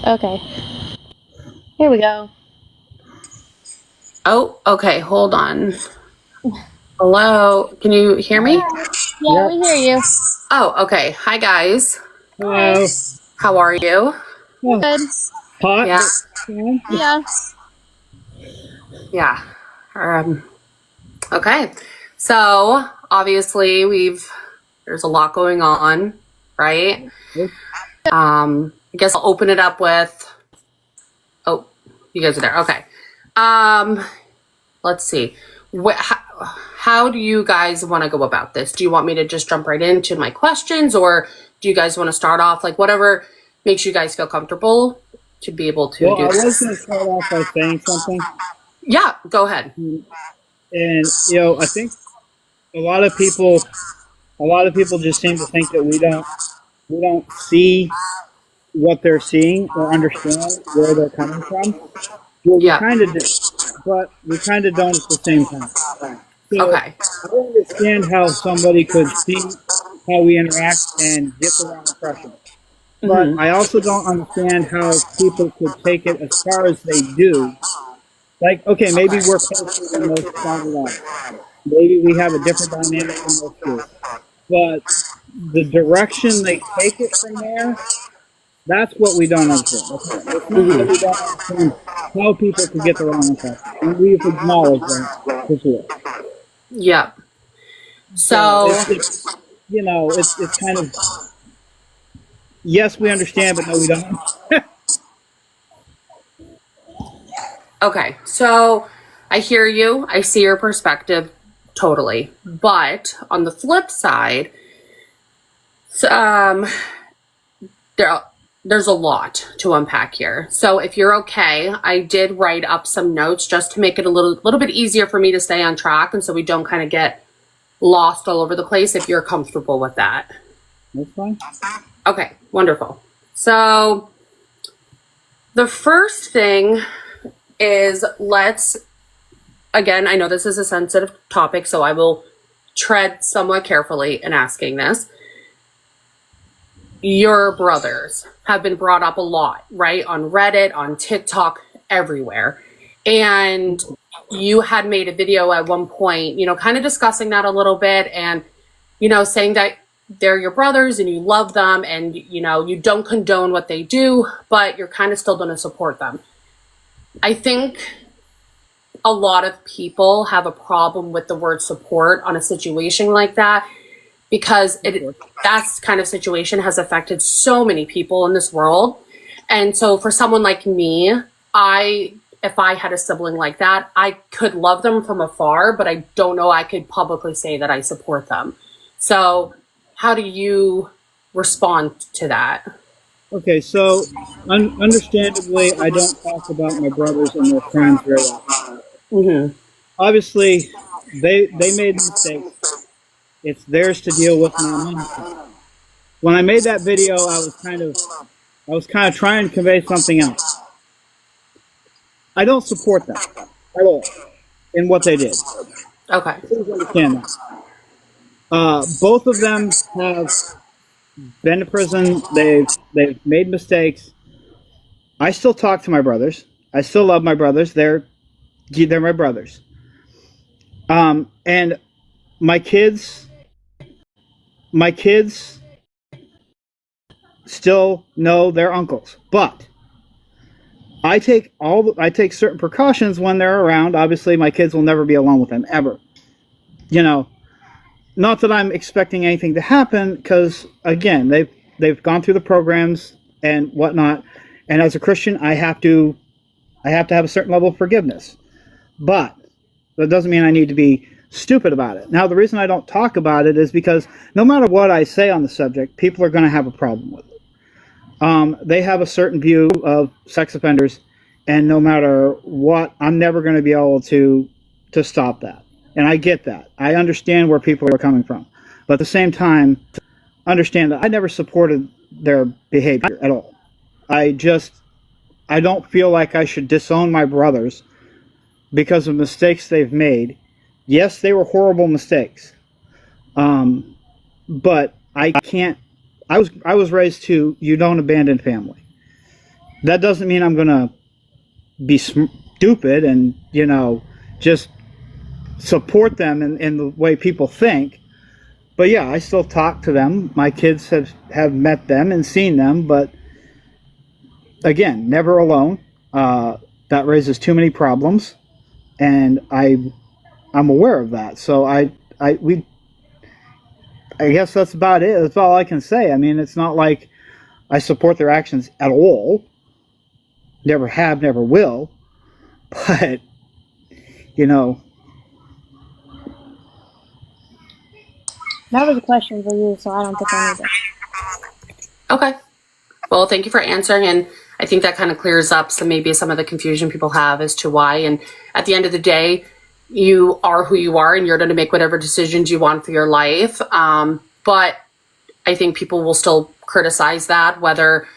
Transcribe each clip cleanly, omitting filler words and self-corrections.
Okay. Here we go. Oh, okay. Hold on. Hello. Can you hear me? Yeah, we hear you. Oh, okay. Hi, guys. Hello. How are you? Oh, Good. hot. Yeah. Yeah. Yeah. Okay. So obviously there's a lot going on, right? I guess I'll open it up with, oh, you guys are there. Okay. Let's see. How do you guys want to go about this? Do you want me to just jump right into my questions, or do you guys want to start off like whatever makes you guys feel comfortable to be able to Well, do I was this? going to start off by saying something, Yeah, go ahead. and I think a lot of people just seem to think that we don't see what they're seeing or understand where they're coming from. Well, we Yeah. kind of do, but we kind of don't at the same time. So Okay. I understand how somebody could see how we interact and get the wrong impression. But I also don't understand how people could take it as far as they do. Like, okay, maybe we're closer than most started out. Maybe we have a different dynamic than most do. But the direction they take it from there, that's what we don't understand. It's not that we don't understand how people could get the wrong impression. And we've acknowledged that for sure. Yeah. So It's kind of, yes, we understand, but no, we don't. Okay, so I hear you. I see your perspective totally. But on the flip side, there's a lot to unpack here. So if you're okay, I did write up some notes just to make it a little bit easier for me to stay on track, and so we don't kind of get lost all over the place. If you're comfortable with that, That's fine. okay, wonderful. So the first thing is, again, I know this is a sensitive topic, so I will tread somewhat carefully in asking this. Your brothers have been brought up a lot, right? On Reddit, on TikTok, everywhere. And you had made a video at one point, kind of discussing that a little bit and, saying that they're your brothers and you love them and, you don't condone what they do, but you're kind of still going to support them. I think a lot of people have a problem with the word support on a situation like that because that kind of situation has affected so many people in this world. And so for someone like me, if I had a sibling like that, I could love them from afar, but I don't know I could publicly say that I support them. So how do you respond to that? Okay, so understandably, I don't talk about my brothers and their friends very often. Obviously, they made mistakes. It's theirs to deal with, not mine. When I made that video, I was kind of trying to convey something else. I don't support them at all in what they did. Okay. Please understand that. Both of them have been to prison. They've made mistakes. I still talk to my brothers. I still love my brothers. They're my brothers. And my kids still know their uncles, but I take certain precautions when they're around. Obviously, my kids will never be alone with them ever. Not that I'm expecting anything to happen, because again, they've gone through the programs and whatnot. And as a Christian, I have to have a certain level of forgiveness. But that doesn't mean I need to be stupid about it. Now, the reason I don't talk about it is because no matter what I say on the subject, people are going to have a problem with it. They have a certain view of sex offenders, and no matter what, I'm never going to be able to stop that. And I get that. I understand where people are coming from. But at the same time, understand that I never supported their behavior at all. I don't feel like I should disown my brothers because of mistakes they've made. Yes, they were horrible mistakes. But I can't. I was raised to, you don't abandon family. that doesn't mean I'm going to be stupid and, just support them in the way people think. But yeah, I still talk to them. My kids have met them and seen them, but again, never alone. That raises too many problems, and I'm aware of that. So I guess that's about it. That's all I can say. I mean, it's not like I support their actions at all. Never have, never will. But, That was a question for you, so I don't think I need it. Okay. Well, thank you for answering. And I think that kind of clears up maybe some of the confusion people have as to why. And at the end of the day, you are who you are and you're going to make whatever decisions you want for your life. But I think people will still criticize that, whether,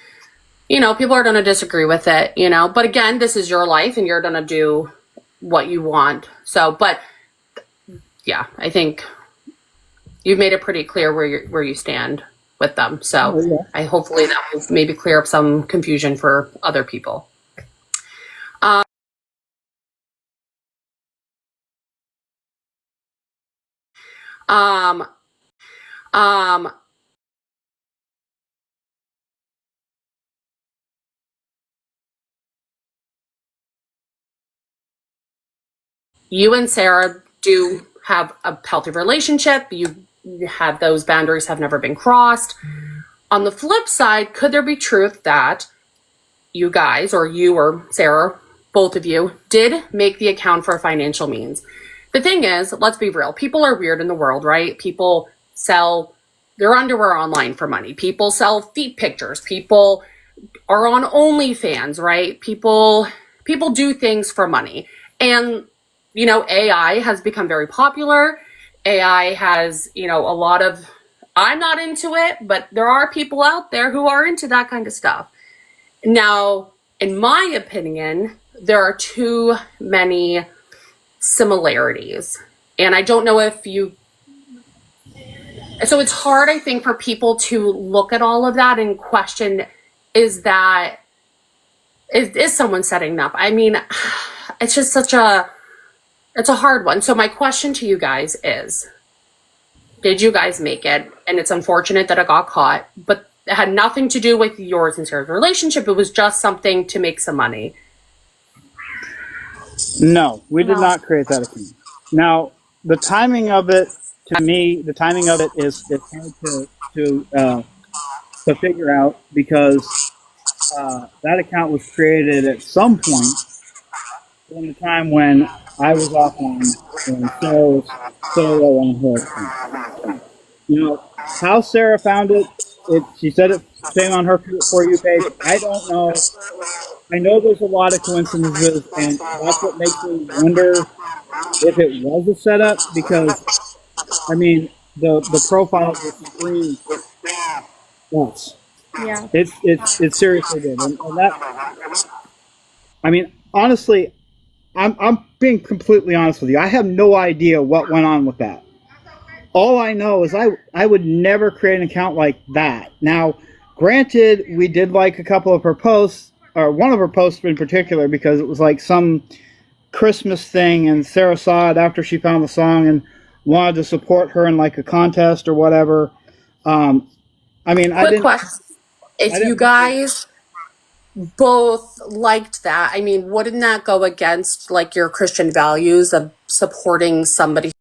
people are going to disagree with it, But again, this is your life and you're going to do what you want. So, but yeah, I think you've made it pretty clear where you stand with them. So I hopefully that will maybe clear up some confusion for other people. You and Sarah do have a healthy relationship. You have those boundaries have never been crossed. On the flip side, could there be truth that you guys, or you or Sarah, both of you, did make the account for financial means? The thing is, let's be real. People are weird in the world, right? People sell their underwear online for money. People sell feet pictures. People are on OnlyFans, right? People do things for money. And, AI has become very popular. AI has, a lot of, I'm not into it, but there are people out there who are into that kind of stuff. Now, in my opinion, there are too many similarities. And I don't know if so it's hard, I think, for people to look at all of that and question, is someone setting up? I mean, it's just it's a hard one. So my question to you guys is, did you guys make it? And it's unfortunate that it got caught, but it had nothing to do with yours and Sarah's relationship. It was just something to make some money. No, we did not create that account. Now, the timing of it, to me, is hard to figure out, because that account was created at some point in the time when I was offline and Sarah was solo on her account. How Sarah found it, she said it came on her For You page. I don't know. I know there's a lot of coincidences, and that's what makes me wonder if it was a setup, because, I mean, the profile of the screen, yes. Yeah. It seriously did. And that, I mean, honestly, I'm being completely honest with you. I have no idea what went on with that. All I know is I would never create an account like that. Now, granted, we did like a couple of her posts, or one of her posts in particular, because it was like some Christmas thing, and Sarah saw it after she found the song and wanted to support her in like a contest or whatever. I mean, Quick question. If you guys both liked that, I mean, wouldn't that go against like your Christian values of supporting somebody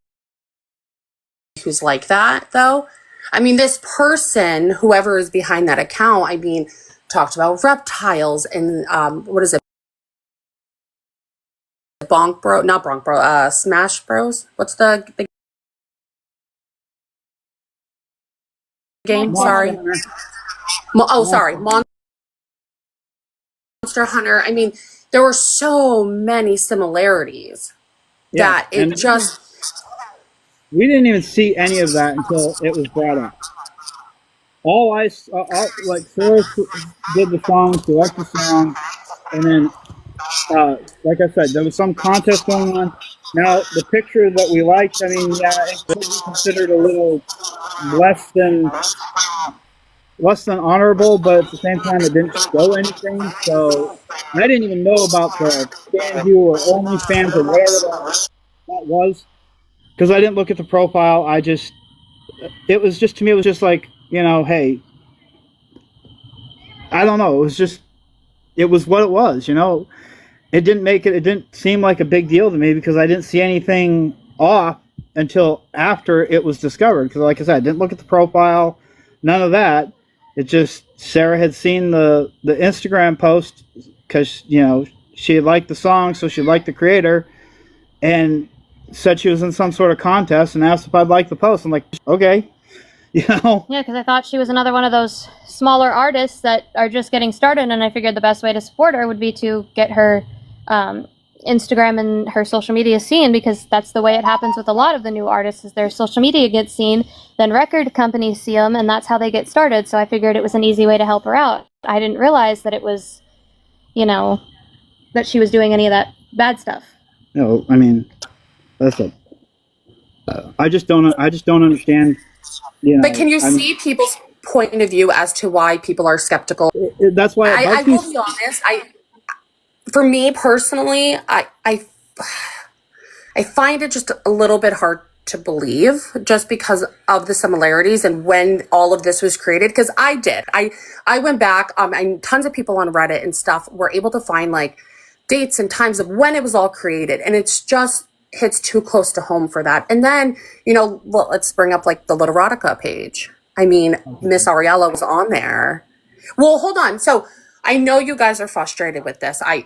who's like that, though? I mean, this person, whoever is behind that account, I mean, talked about reptiles and what is it? Smash Bros. What's the game? Sorry. Sorry. Monster Hunter. I mean, there were so many similarities that it just... We didn't even see any of that until it was brought up. All I saw, like, Sarah did the song, select the song, and then, like I said, there was some contest going on. Now, the picture that we liked, I mean, yeah, it could be considered a little less than less than honorable, but at the same time, it didn't show anything. So I didn't even know about the FanView or OnlyFans or whatever that was because I didn't look at the profile. It was just, to me, it was just like, hey, I don't know. It was what it was, It didn't seem like a big deal to me because I didn't see anything off until after it was discovered. Because, like I said, I didn't look at the profile, none of that. It just, Sarah had seen the Instagram post because, she had liked the song, so she liked the creator, and said she was in some sort of contest and asked if I'd like the post. I'm like, okay, Yeah, because I thought she was another one of those smaller artists that are just getting started, and I figured the best way to support her would be to get her Instagram and her social media seen, because that's the way it happens with a lot of the new artists, is their social media gets seen, then record companies see them, and that's how they get started. So I figured it was an easy way to help her out. I didn't realize that it was, that she was doing any of that bad stuff. I mean, that's it. I just don't understand. But can you see people's point of view as to why people are skeptical? That's why I will be honest. For me personally, I find it just a little bit hard to believe, just because of the similarities and when all of this was created. Because I went back, and tons of people on Reddit and stuff were able to find like dates and times of when it was all created, and it's just hits too close to home for that. And then, let's bring up like the Literotica page. I mean, Miss Ariella was on there. Well, hold on. So I know you guys are frustrated with this. I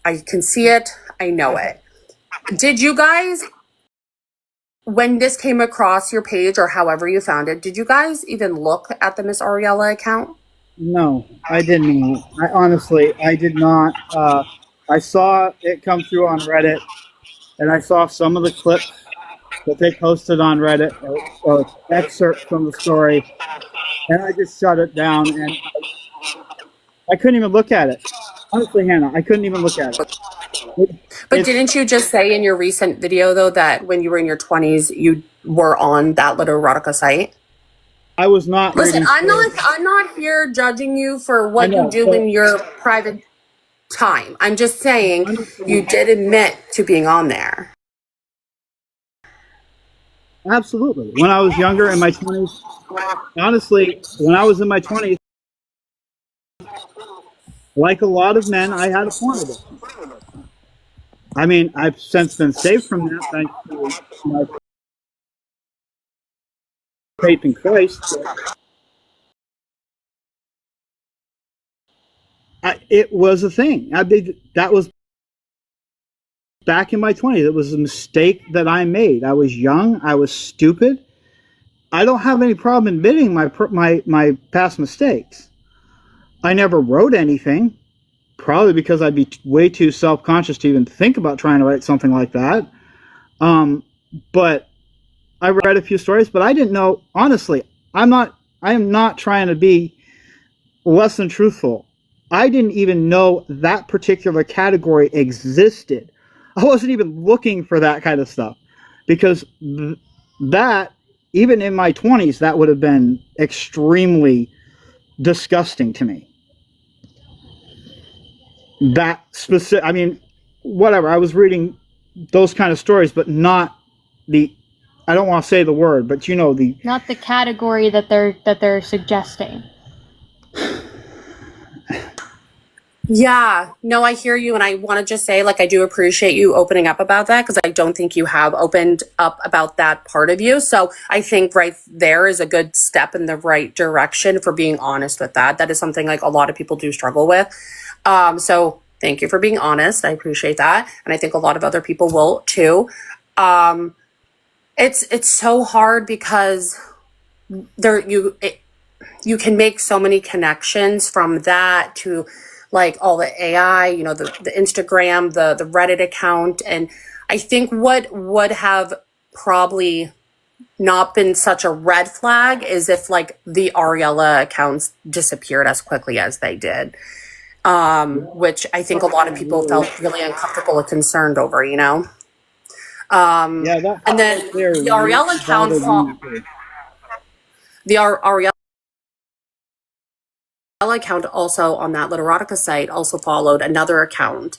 can see it. I know it. Did you guys, when this came across your page or however you found it, did you guys even look at the Miss Ariella account? No, I didn't. I did not. I saw it come through on Reddit, and I saw some of the clips that they posted on Reddit, or excerpts from the story, and I just shut it down, and I couldn't even look at it. Honestly, Hannah, I couldn't even look at it. But didn't you just say in your recent video, though, that when you were in your 20s, you were on that Literotica site? I was not. Listen, I'm not here judging you for what you do in your private time. I'm just saying you did admit to being on there. Absolutely. When I was younger, in my 20s, honestly, when I was in my 20s, like a lot of men, I had a porn addiction. I mean, I've since been saved from that thanks to my faith in Christ. It was a thing. That was back in my 20s. It was a mistake that I made. I was young. I was stupid. I don't have any problem admitting my past mistakes. I never wrote anything, probably because I'd be way too self-conscious to even think about trying to write something like that. But I read a few stories, but I didn't know. Honestly, I am not trying to be less than truthful. I didn't even know that particular category existed. I wasn't even looking for that kind of stuff, because that, even in my 20s, that would have been extremely disgusting to me. That specific, I mean, whatever. I was reading those kind of stories, but not I don't want to say the word, but not the category that they're suggesting. Yeah, no, I hear you. And I want to just say, like, I do appreciate you opening up about that, because I don't think you have opened up about that part of you. So I think right there is a good step in the right direction for being honest with that. That is something like a lot of people do struggle with. So thank you for being honest. I appreciate that. And I think a lot of other people will too. It's so hard because you can make so many connections from that to like all the AI, the Instagram, the Reddit account. And I think what would have probably not been such a red flag is if like the Ariella accounts disappeared as quickly as they did. Which I think a lot of people felt really uncomfortable and concerned over, And then the Ariella account, the Ariella account also on that Literotica site also followed another account.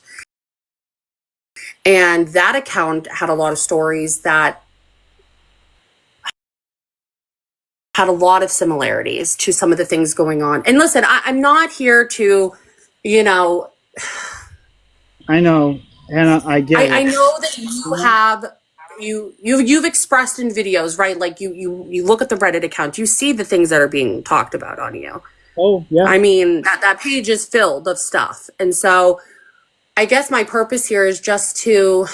And that account had a lot of stories that had a lot of similarities to some of the things going on. And listen, I'm not here to, you know, I know, and I get it. I know that you have you've expressed in videos, right? Like you look at the Reddit account, you see the things that are being talked about on you. Oh, yeah. I mean, that page is filled of stuff. And so I guess my purpose here is just to,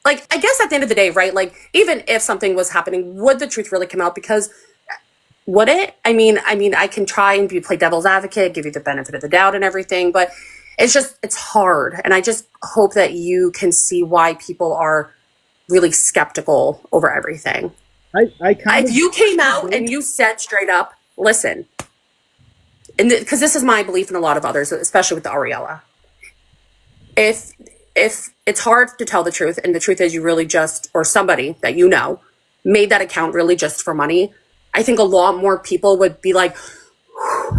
like, I guess at the end of the day, right? Like, even if something was happening, would the truth really come out? Because would it? I mean, I can try and play devil's advocate, give you the benefit of the doubt and everything, but it's hard. And I just hope that you can see why people are really skeptical over everything. If you came out and you said straight up, listen, and because this is my belief and a lot of others, especially with the Ariella, if it's hard to tell the truth, and the truth is you really just, or somebody that you know, made that account really just for money, I think a lot more people would be like,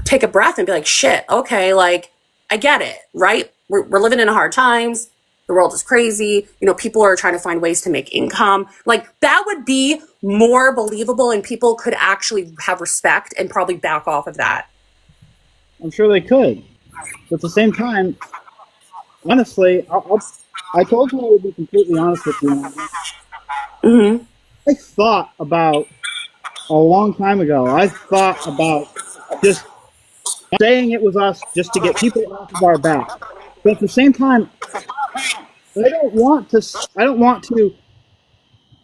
take a breath and be like, shit, okay, like, I get it, right? We're living in hard times. The world is crazy. You know, people are trying to find ways to make income. Like, that would be more believable, and people could actually have respect and probably back off of that. I'm sure they could. But at the same time, honestly, I told you I would be completely honest with you. Mm-hmm. I thought about, a long time ago, I thought about just saying it was us just to get people off of our back. But at the same time, I don't want to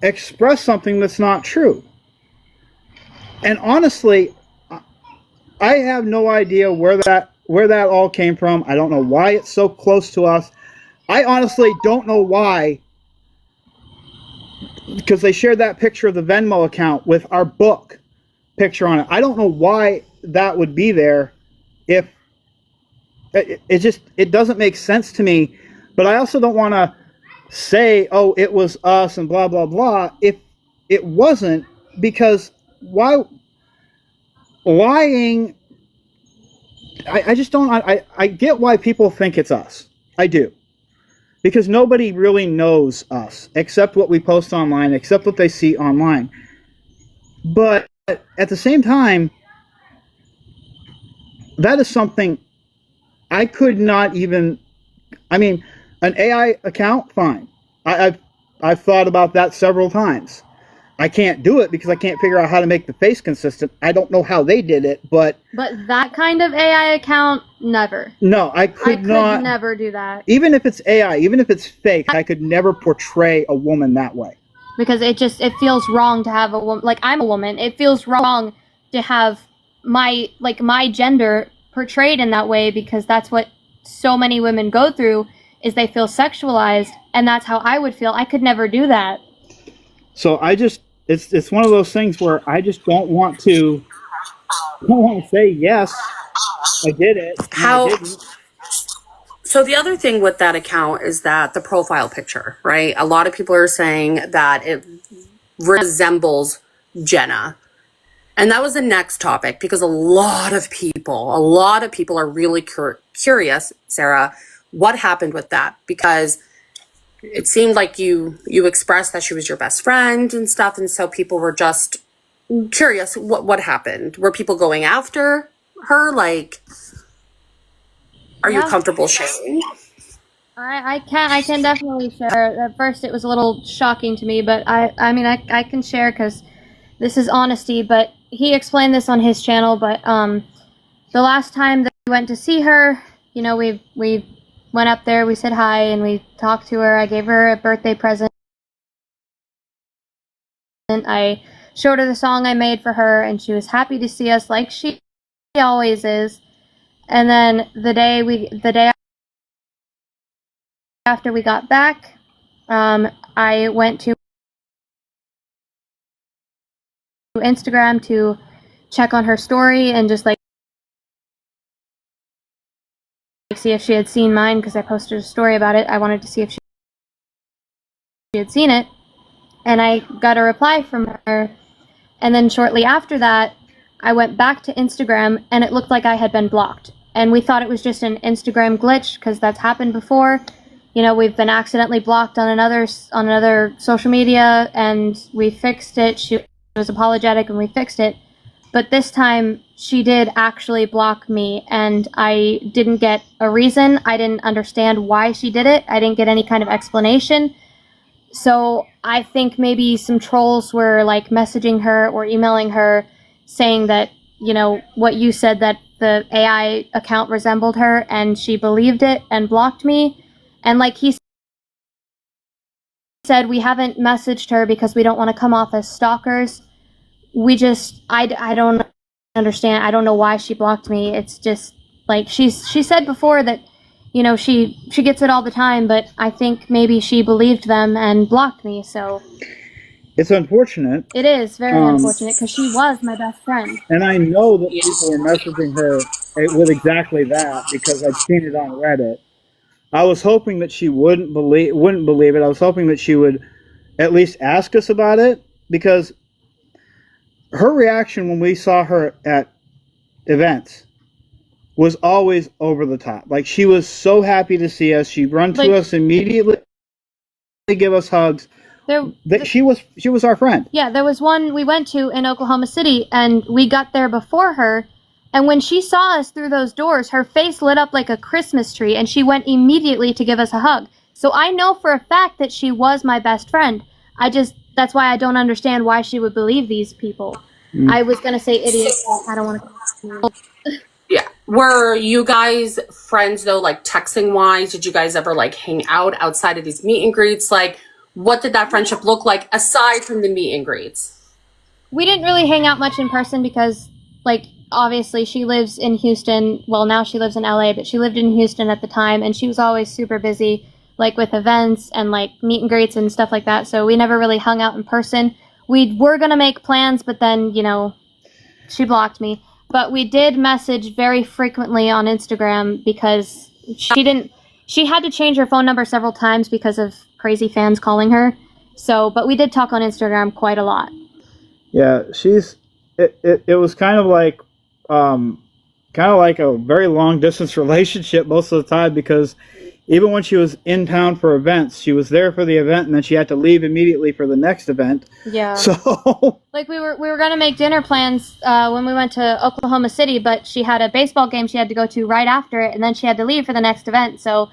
express something that's not true. And honestly, I have no idea where that all came from. I don't know why it's so close to us. I honestly don't know why, because they shared that picture of the Venmo account with our book picture on it. I don't know why that would be there. If it doesn't make sense to me. But I also don't want to say, oh, it was us and blah blah blah, if it wasn't, because why lying? I just don't. I get why people think it's us. I do. Because nobody really knows us except what we post online, except what they see online. But at the same time, that is something I could not even. I mean, an AI account, fine. I've thought about that several times. I can't do it because I can't figure out how to make the face consistent. I don't know how they did it, but that kind of AI account, never. No, I could not never do that. Even if it's AI, even if it's fake, I could never portray a woman that way. Because it feels wrong to have a woman, like, I'm a woman. It feels wrong to have my gender portrayed in that way, because that's what so many women go through, is they feel sexualized, and that's how I would feel. I could never do that. So it's one of those things where I just don't want to say yes, I did it. How? I didn't. So the other thing with that account is that the profile picture, right? A lot of people are saying that it resembles Jenna. And that was the next topic, because a lot of people are really curious, Sarah, what happened with that? Because it seemed like you expressed that she was your best friend and stuff, and so people were just curious what happened. Were people going after her? Like, are you comfortable sharing? I can definitely share. At first it was a little shocking to me, but I can share because this is honesty. But he explained this on his channel. But the last time that we went to see her, you know, we went up there, we said hi, and we talked to her. I gave her a birthday present. I showed her the song I made for her, and she was happy to see us, like she always is. And then the day after we got back, I went to Instagram to check on her story and just like see if she had seen mine, because I posted a story about it. I wanted to see if she had seen it, and I got a reply from her. And then shortly after that, I went back to Instagram and it looked like I had been blocked. And we thought it was just an Instagram glitch because that's happened before. You know, we've been accidentally blocked on another social media, and we fixed it. She was apologetic and we fixed it. But this time, she did actually block me, and I didn't get a reason. I didn't understand why she did it. I didn't get any kind of explanation. So I think maybe some trolls were like messaging her or emailing her saying that, you know, what you said, that the AI account resembled her, and she believed it and blocked me. And like he said, we haven't messaged her because we don't want to come off as stalkers. We just, I don't understand. I don't know why she blocked me. It's just like she said before that, you know, she gets it all the time, but I think maybe she believed them and blocked me. So It's unfortunate. it is very unfortunate because she was my best friend. And I know that people were messaging her with exactly that because I'd seen it on Reddit. I was hoping that she wouldn't believe it. I was hoping that she would at least ask us about it, because her reaction when we saw her at events was always over the top. Like, she was so happy to see us. She'd run to us immediately, give us hugs. She was our friend. Yeah, there was one we went to in Oklahoma City, and we got there before her. And when she saw us through those doors, her face lit up like a Christmas tree, and she went immediately to give us a hug. So I know for a fact that she was my best friend. That's why I don't understand why she would believe these people. I was going to say idiots, but I don't want to. Yeah. Were you guys friends, though, like texting wise? Did you guys ever like hang out outside of these meet and greets? Like, what did that friendship look like aside from the meet and greets? We didn't really hang out much in person because, like, obviously she lives in Houston. Well, now she lives in LA, but she lived in Houston at the time, and she was always super busy, like with events and like meet and greets and stuff like that. So we never really hung out in person. We were going to make plans, but then, you know, she blocked me. But we did message very frequently on Instagram because she had to change her phone number several times because of crazy fans calling her. So, but we did talk on Instagram quite a lot. Yeah, it was kind of like a very long distance relationship most of the time, because even when she was in town for events, she was there for the event and then she had to leave immediately for the next event. Yeah. So like we were going to make dinner plans when we went to Oklahoma City, but she had a baseball game she had to go to right after it, and then she had to leave for the next event, so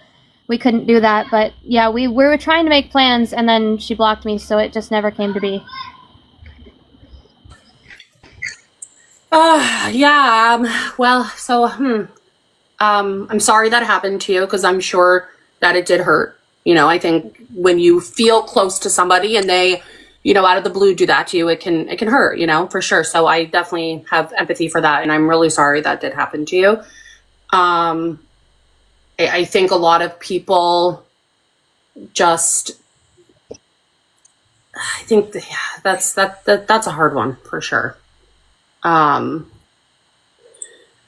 we couldn't do that. But yeah, we were trying to make plans, and then she blocked me, so it just never came to be. Yeah. Well, so I'm sorry that happened to you, because I'm sure that it did hurt. You know, I think when you feel close to somebody and they, you know, out of the blue do that to you, it can hurt, you know, for sure. So I definitely have empathy for that, and I'm really sorry that did happen to you. I think a lot of people just, I think that's a hard one for sure.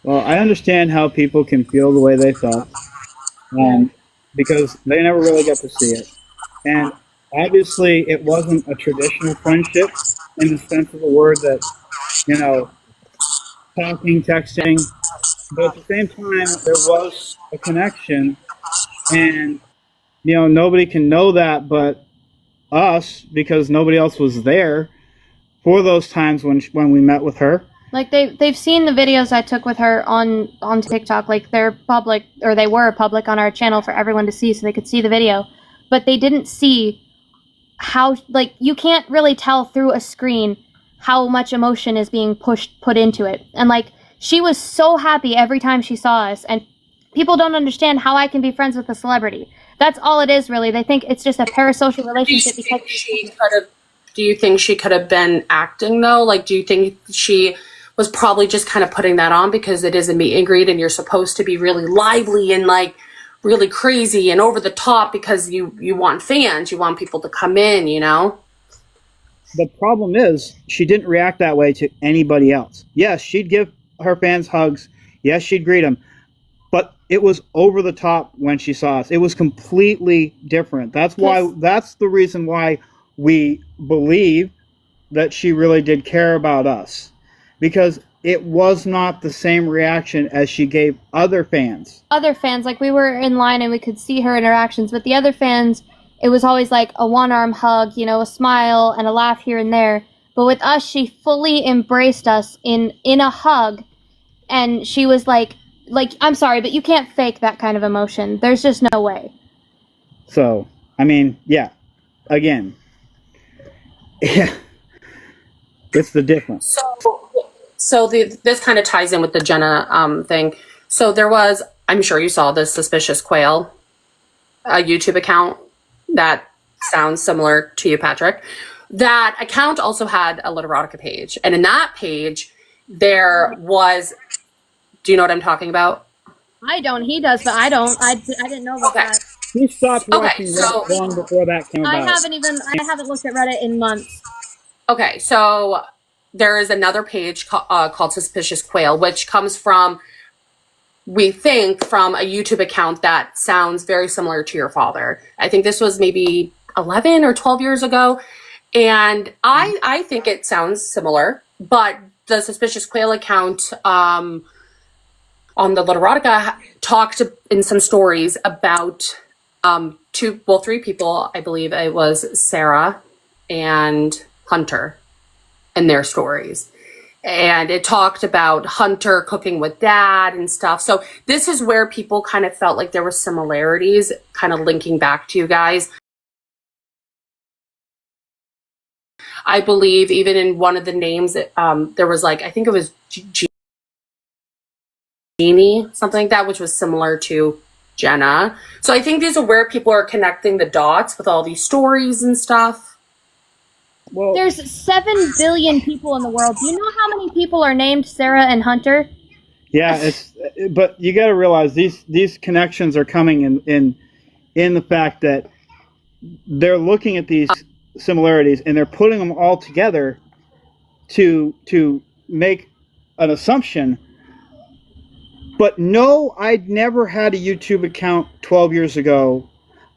well, I understand how people can feel the way they felt, because they never really got to see it. And obviously, it wasn't a traditional friendship in the sense of the word that, you know, talking, texting. But at the same time, there was a connection, and, you know, nobody can know that but us, because nobody else was there for those times when we met with her. Like they've seen the videos I took with her on TikTok. Like they're public, or they were public on our channel for everyone to see, so they could see the video. But they didn't see how, like, you can't really tell through a screen how much emotion is being put into it. And like, she was so happy every time she saw us, and people don't understand how I can be friends with a celebrity. That's all it is, really. They think it's just a parasocial relationship because do you think she could have been acting, though? Like, do you think she was probably just kind of putting that on because it is a meet and greet and you're supposed to be really lively and like really crazy and over the top because you want fans, you want people to come in, you know? The problem is she didn't react that way to anybody else. Yes, she'd give her fans hugs. Yes, she'd greet them. But it was over the top when she saw us. It was completely different. That's the reason why we believe that she really did care about us. Because it was not the same reaction as she gave other fans. Other fans, like we were in line and we could see her interactions, but the other fans, it was always like a one-arm hug, you know, a smile and a laugh here and there. But with us, she fully embraced us in a hug, and she was like, I'm sorry, but you can't fake that kind of emotion. There's just no way. So, I mean, yeah, again, yeah, it's the difference. So this kind of ties in with the Jenna thing. So there was, I'm sure you saw this Suspicious Quail, a YouTube account that sounds similar to you, Patrick. That account also had a Literotica page. And in that page, there was, do you know what I'm talking about? I don't. He does, but I don't. I didn't know about that. He stopped watching so Reddit long before that came about. I haven't looked at Reddit in months. Okay, so there is another page called Suspicious Quail, which comes from, we think, from a YouTube account that sounds very similar to your father. I think this was maybe 11 or 12 years ago. And I think it sounds similar, but the Suspicious Quail account on the Literotica talked in some stories about three people. I believe it was Sarah and Hunter and their stories. And it talked about Hunter cooking with dad and stuff. So this is where people kind of felt like there were similarities kind of linking back to you guys. I believe even in one of the names, there was like, I think it was Jeannie, something like that, which was similar to Jenna. So I think these are where people are connecting the dots with all these stories and stuff. Well, There's 7 billion people in the world. Do you know how many people are named Sarah and Hunter? yeah, but you got to realize these connections are coming in the fact that they're looking at these similarities and they're putting them all together to make an assumption. But no, I'd never had a YouTube account 12 years ago.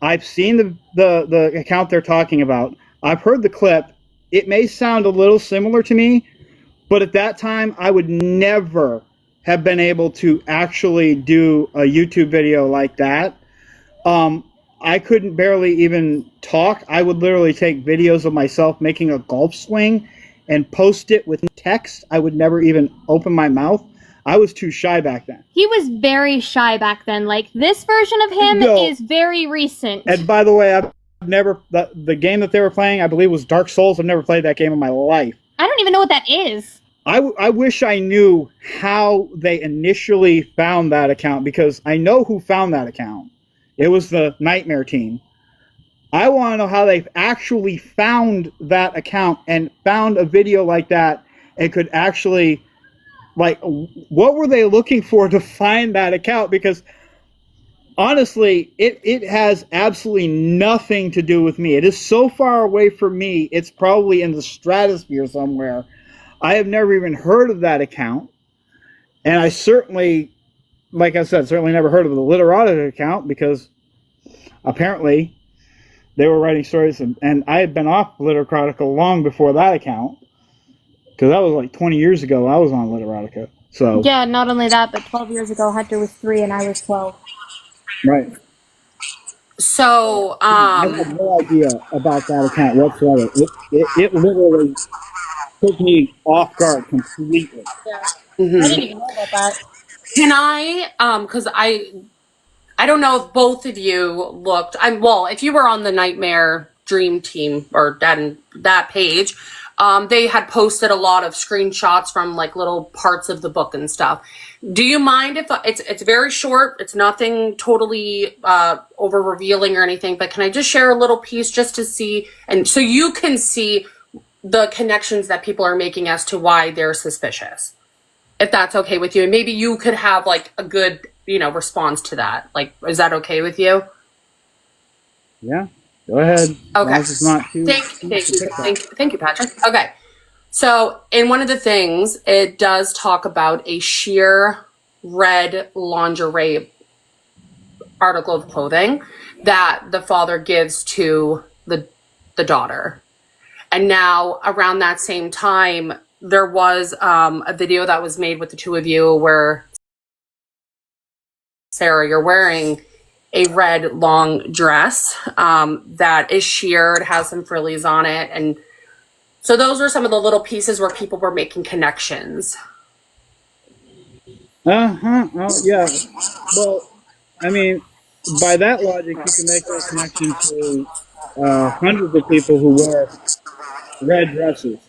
I've seen the account they're talking about. I've heard the clip. It may sound a little similar to me, but at that time, I would never have been able to actually do a YouTube video like that. I couldn't barely even talk. I would literally take videos of myself making a golf swing and post it with text. I would never even open my mouth. I was too shy back then. He was very shy back then. Like, this version of him is very recent. And by the way, I've never, the game that they were playing, I believe, was Dark Souls. I've never played that game in my life. I don't even know what that is. I wish I knew how they initially found that account, because I know who found that account. It was the Nightmare team. I want to know how they actually found that account and found a video like that and could actually, like, what were they looking for to find that account? Because honestly, it has absolutely nothing to do with me. It is so far away from me, it's probably in the stratosphere somewhere. I have never even heard of that account. And I certainly, like I said, certainly never heard of the Literotica account, because apparently they were writing stories, and I had been off Literotica long before that account, because that was like 20 years ago I was on Literotica. So Yeah, not only that, but 12 years ago, Hunter was 3 and I was 12. right. So, I had no idea about that account whatsoever. It literally took me off guard completely. I didn't even know about that. can I, because I don't know if both of you looked. Well, if you were on the Nightmare Dream Team or that page, they had posted a lot of screenshots from like little parts of the book and stuff. Do you mind if it's very short? It's nothing totally over revealing or anything, but can I just share a little piece just to see, and so you can see the connections that people are making as to why they're suspicious, if that's okay with you, and maybe you could have like a good, response to that. Like, is that okay with you? Yeah, go ahead. As long Okay. as it's not too. Thank you, Patrick. Okay. So in one of the things, it does talk about a sheer red lingerie article of clothing that the father gives to the daughter. And now around that same time, there was a video that was made with the two of you where, Sarah, you're wearing a red long dress that is sheared, has some frillies on it. And so those were some of the little pieces where people were making connections. Oh, yeah. Well, I mean, by that logic, you can make that connection to hundreds of people who wear red dresses.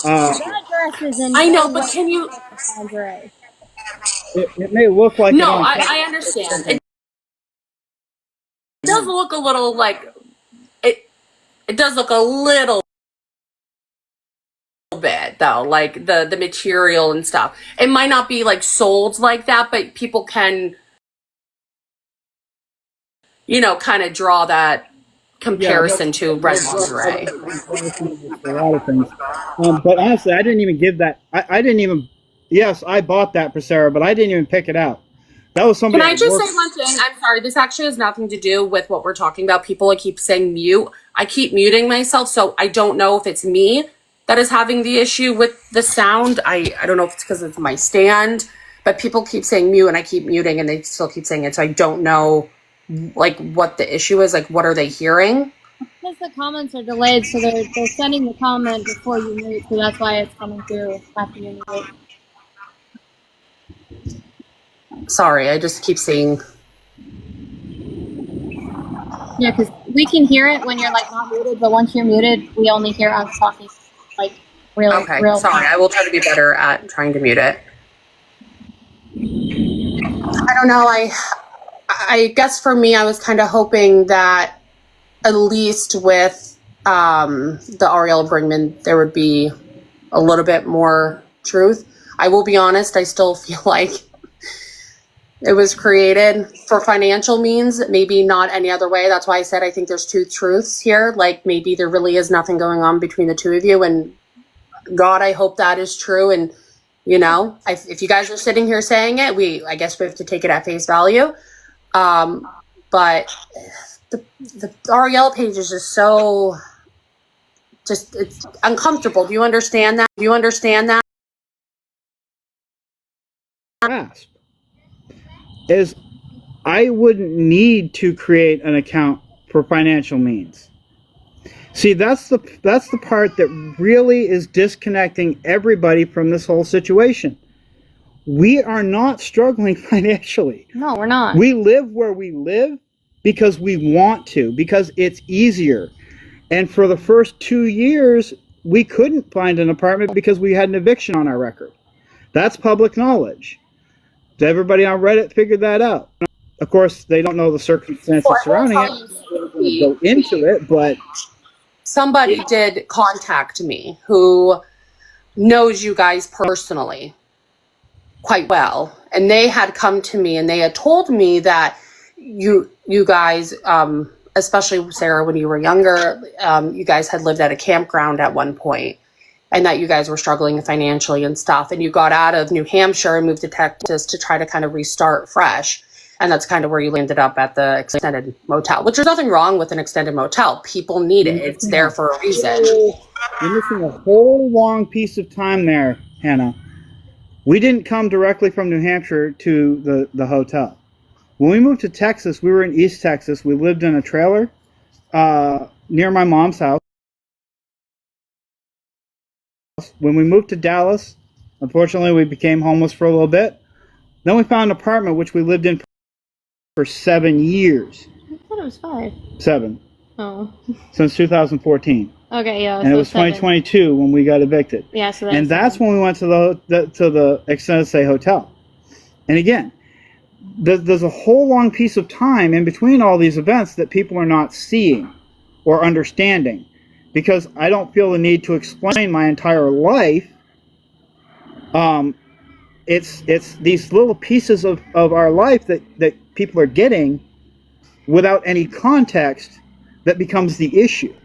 Red dresses and I know, red but can you? lingerie. It may look like No, it on I understand. It does look a little like it. It does look a little bit though, like the material and stuff. It might not be like sold like that, but people can, you know, kind of draw that comparison to red lingerie. a lot of things. But honestly, I didn't even give that. I didn't even. Yes, I bought that for Sarah, but I didn't even pick it out. That was somebody. Can I just say one thing? I'm sorry. This actually has nothing to do with what we're talking about. People keep saying mute. I keep muting myself, so I don't know if it's me that is having the issue with the sound. I don't know if it's because it's my stand, but people keep saying mute and I keep muting and they still keep saying it. So I don't know like what the issue is. Like, what are they hearing? Because the comments are delayed, so they're sending the comment before you mute, so that's why it's coming through after you mute. Sorry, I just keep saying. Yeah, because we can hear it when you're like not muted, but once you're muted, we only hear us talking like real. Okay, sorry. I will try to be better at trying to mute it. I don't know. I guess for me, I was kind of hoping that at least with the Ariel Bringman, there would be a little bit more truth. I will be honest. I still feel like it was created for financial means, maybe not any other way. That's why I said I think there's two truths here. Like maybe there really is nothing going on between the two of you. And God, I hope that is true. And, you know, if you guys are sitting here saying it, I guess we have to take it at face value. But the Ariel page is just so, it's uncomfortable. Do you understand that? Do you understand that? Grasp is I wouldn't need to create an account for financial means. See, that's the part that really is disconnecting everybody from this whole situation. We are not struggling financially. No, we're not. We live where we live because we want to, because it's easier. And for the first 2 years, we couldn't find an apartment because we had an eviction on our record. That's public knowledge. Everybody on Reddit figured that out. Of course, they don't know the circumstances surrounding it. Go into it, but somebody did contact me who knows you guys personally quite well, and they had come to me and they had told me that you guys, especially Sarah, when you were younger, you guys had lived at a campground at one point, and that you guys were struggling financially and stuff, and you got out of New Hampshire and moved to Texas to try to kind of restart fresh. And that's kind of where you landed up at the extended motel, which there's nothing wrong with an extended motel. People need it. It's there for a reason. You're missing a whole long piece of time there, Hannah. We didn't come directly from New Hampshire to the hotel. When we moved to Texas, we were in East Texas. We lived in a trailer near my mom's house. When we moved to Dallas, unfortunately, we became homeless for a little bit. Then we found an apartment, which we lived in for 7 years. I thought it was 5. 7. Oh. Since 2014. Okay, yeah. And it was 2022 when we got evicted. Yeah, so and that's when we went to the extended stay hotel. And again, there's a whole long piece of time in between all these events that people are not seeing or understanding, because I don't feel the need to explain my entire life. It's these little pieces of our life that people are getting without any context that becomes the issue.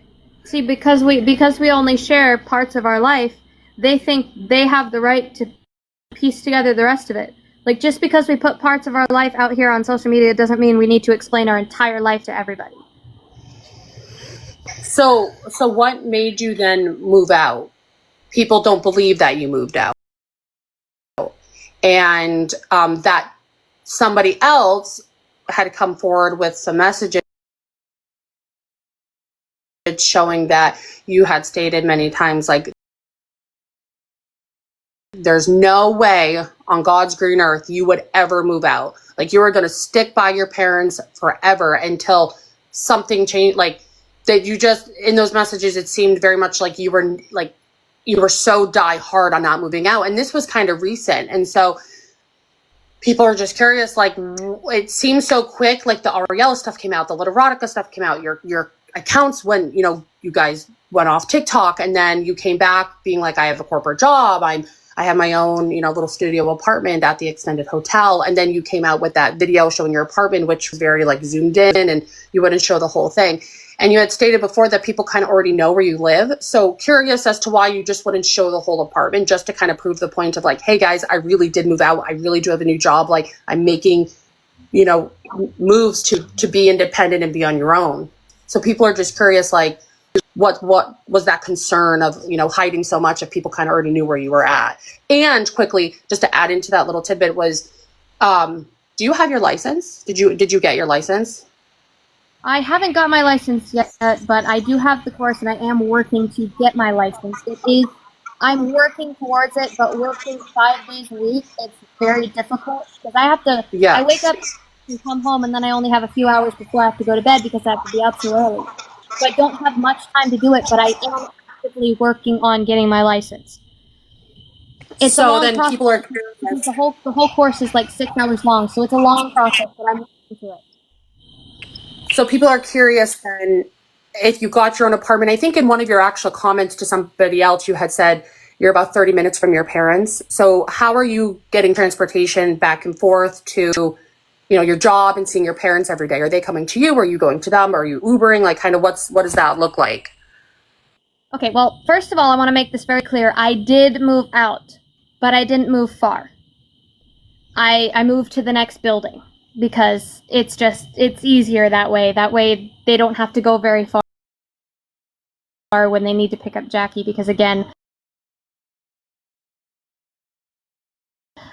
See, because we only share parts of our life, they think they have the right to piece together the rest of it. Like, just because we put parts of our life out here on social media doesn't mean we need to explain our entire life to everybody. So what made you then move out? people don't believe that you moved out, and that somebody else had come forward with some messages showing that you had stated many times, like, there's no way on God's green earth you would ever move out. Like, you were going to stick by your parents forever until something changed. Like, that you just, in those messages, it seemed very much like you were so die hard on not moving out. And this was kind of recent. And so people are just curious, like, it seems so quick. Like, the Ariella stuff came out, the Literotica stuff came out, your accounts when, you know, you guys went off TikTok, and then you came back being like, I have a corporate job, I have my own, you know, little studio apartment at the extended hotel. And then you came out with that video showing your apartment, which was very like zoomed in, and you wouldn't show the whole thing. And you had stated before that people kind of already know where you live. So curious as to why you just wouldn't show the whole apartment, just to kind of prove the point of like, hey guys, I really did move out. I really do have a new job. Like, I'm making, you know, moves to be independent and be on your own. So people are just curious, like, what was that concern of, you know, hiding so much if people kind of already knew where you were at? And quickly, just to add into that little tidbit was, do you have your license? Did you get your license? I haven't got my license yet, but I do have the course, and I am working to get my license. I'm working towards it, but working 5 days a week, it's very difficult because I have to. Yeah. I wake up and come home, and then I only have a few hours before I have to go to bed because I have to be up so early. So I don't have much time to do it, but I am actively working on getting my license. It's a so long then process. people are The whole course is like 6 hours long, so it's a long process, but I'm working to it. So people are curious then if you got your own apartment. I think in one of your actual comments to somebody else, you had said you're about 30 minutes from your parents. So how are you getting transportation back and forth to, you know, your job and seeing your parents every day? Are they coming to you? Are you going to them? Are you Ubering? Like, kind of what does that look like? Okay, well, first of all, I want to make this very clear. I did move out, but I didn't move far. I moved to the next building because it's easier that way. That way they don't have to go very far when they need to pick up Jackie, because again,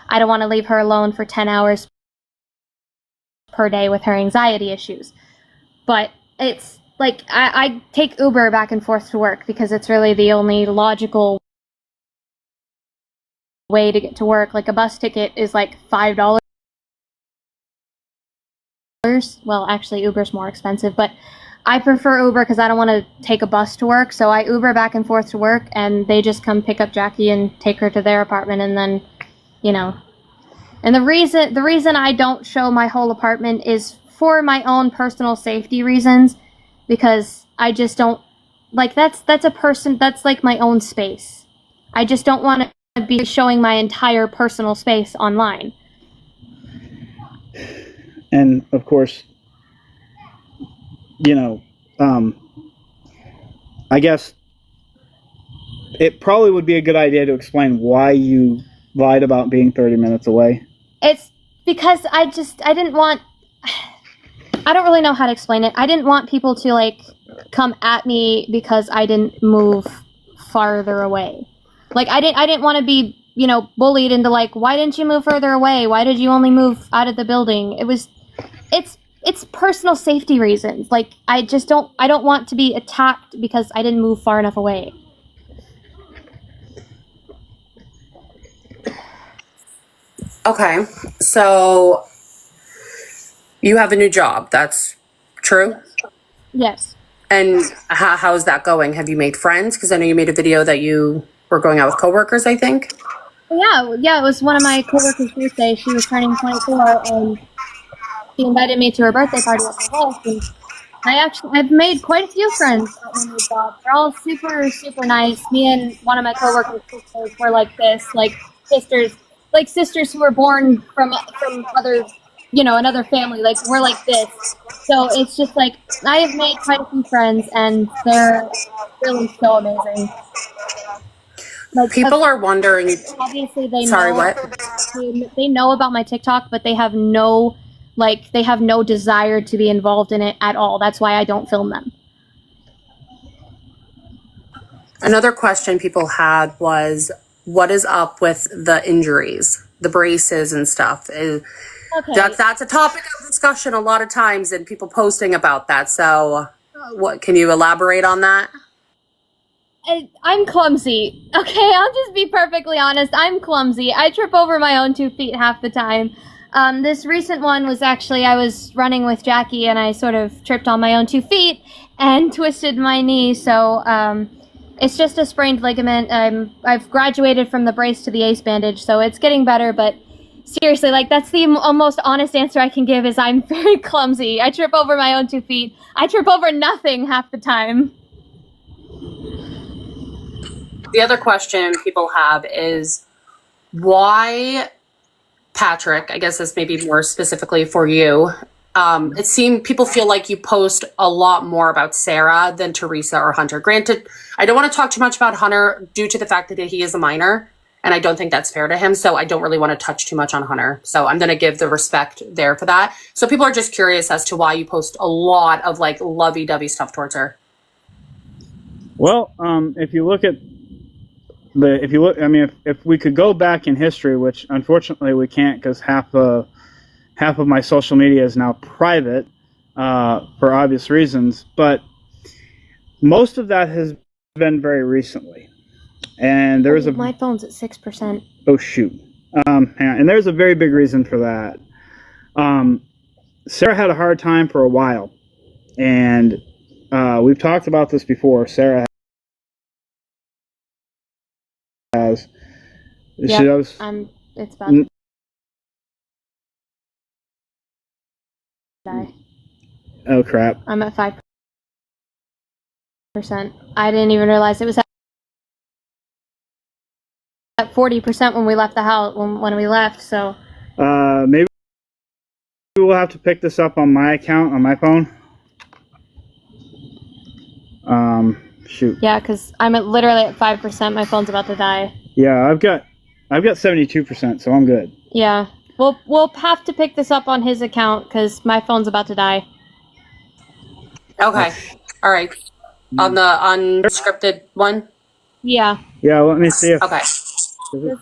I don't want to leave her alone for 10 hours per day with her anxiety issues. But it's like I take Uber back and forth to work because it's really the only logical way to get to work. Like, a bus ticket is like $5. Well, actually, Uber's more expensive, but I prefer Uber because I don't want to take a bus to work. So I Uber back and forth to work, and they just come pick up Jackie and take her to their apartment, and then, you know. And the reason I don't show my whole apartment is for my own personal safety reasons, because I just don't like that's like my own space. I just don't want to be showing my entire personal space online. And of course, you know, I guess it probably would be a good idea to explain why you lied about being 30 minutes away. It's because I don't really know how to explain it. I didn't want people to like come at me because I didn't move farther away. Like, I didn't want to be, you know, bullied into like, why didn't you move further away? Why did you only move out of the building? It's personal safety reasons. Like, I don't want to be attacked because I didn't move far enough away. Okay, so you have a new job. That's true? Yes. And how's that going? Have you made friends? Because I know you made a video that you were going out with coworkers, I think. Yeah, it was one of my coworkers' birthday. She was turning 24, and she invited me to her birthday party at her house, and I've made quite a few friends at my new job. They're all super, super nice. Me and one of my coworkers' sisters were like this, like sisters who were born from other, you know, another family. Like, we're like this. So it's just like, I have made quite a few friends, and they're really so amazing. Like, people are wondering. Obviously, they Sorry, know. what? They know about my TikTok, but they have no desire to be involved in it at all. That's why I don't film them. Another question people had was, what is up with the injuries, the braces and stuff? Okay. That's a topic of discussion a lot of times, and people posting about that. So, what can you elaborate on that? I'm clumsy. Okay, I'll just be perfectly honest. I'm clumsy. I trip over my own 2 feet half the time. This recent one was actually, I was running with Jackie and I sort of tripped on my own 2 feet and twisted my knee. So it's just a sprained ligament. I've graduated from the brace to the ACE bandage, so it's getting better. But seriously, like, that's the most honest answer I can give is I'm very clumsy. I trip over my own 2 feet. I trip over nothing half the time. The other question people have is, why, Patrick, I guess this may be more specifically for you. It seemed people feel like you post a lot more about Sarah than Teresa or Hunter. Granted, I don't want to talk too much about Hunter due to the fact that he is a minor, and I don't think that's fair to him. So I don't really want to touch too much on Hunter. So I'm going to give the respect there for that. So people are just curious as to why you post a lot of like lovey-dovey stuff towards her. Well, if you look, I mean, if we could go back in history, which unfortunately we can't because half of my social media is now private for obvious reasons, but most of that has been very recently. And there was my phone's at 6%. Oh shoot! And there's a very big reason for that. Sarah had a hard time for a while, and we've talked about this before. Sarah has. Yeah, it's about to die. Oh crap! I'm at 5%. I didn't even realize it was at 40% when we left the house. When we left, so. Maybe we'll have to pick this up on my account on my phone. Shoot. Yeah, because I'm literally at 5%. My phone's about to die. Yeah, I've got 72%, so I'm good. Yeah, we'll have to pick this up on his account because my phone's about to die. Okay. All right. On the unscripted one? Yeah. Yeah, let me see if. Okay.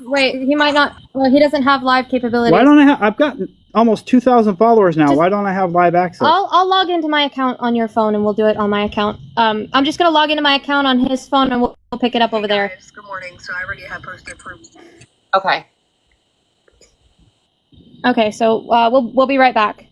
Wait, he might not. Well, he doesn't have live capabilities. Why don't I have? I've got almost 2,000 followers now. Why don't I have live access? I'll log into my account on your phone and we'll do it on my account. I'm just gonna log into my account on his phone and we'll pick it up over there. Good morning. So I already have posted proof. Okay. Okay, so we'll be right back.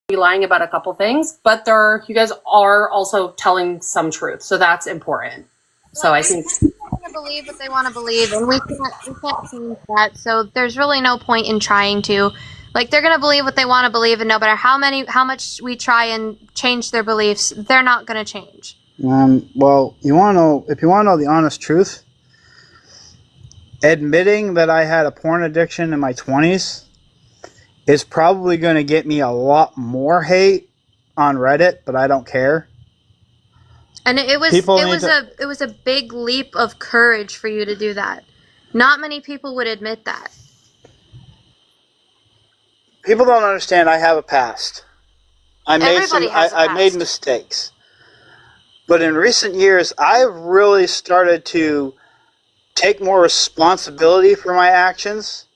Be lying about a couple things, but you guys are also telling some truth, so that's important. So I think people are going to believe what they want to believe, and we can't change that. So there's really no point in trying to. Like, they're going to believe what they want to believe, and no matter how much we try and change their beliefs, they're not going to change. Well, if you want to know the honest truth, admitting that I had a porn addiction in my 20s is probably going to get me a lot more hate on Reddit, but I don't care. And it was a big leap of courage for you to do that. Not many people would admit that. People don't understand I have a past. I made mistakes. But in recent years, I've really started to take more responsibility for my actions.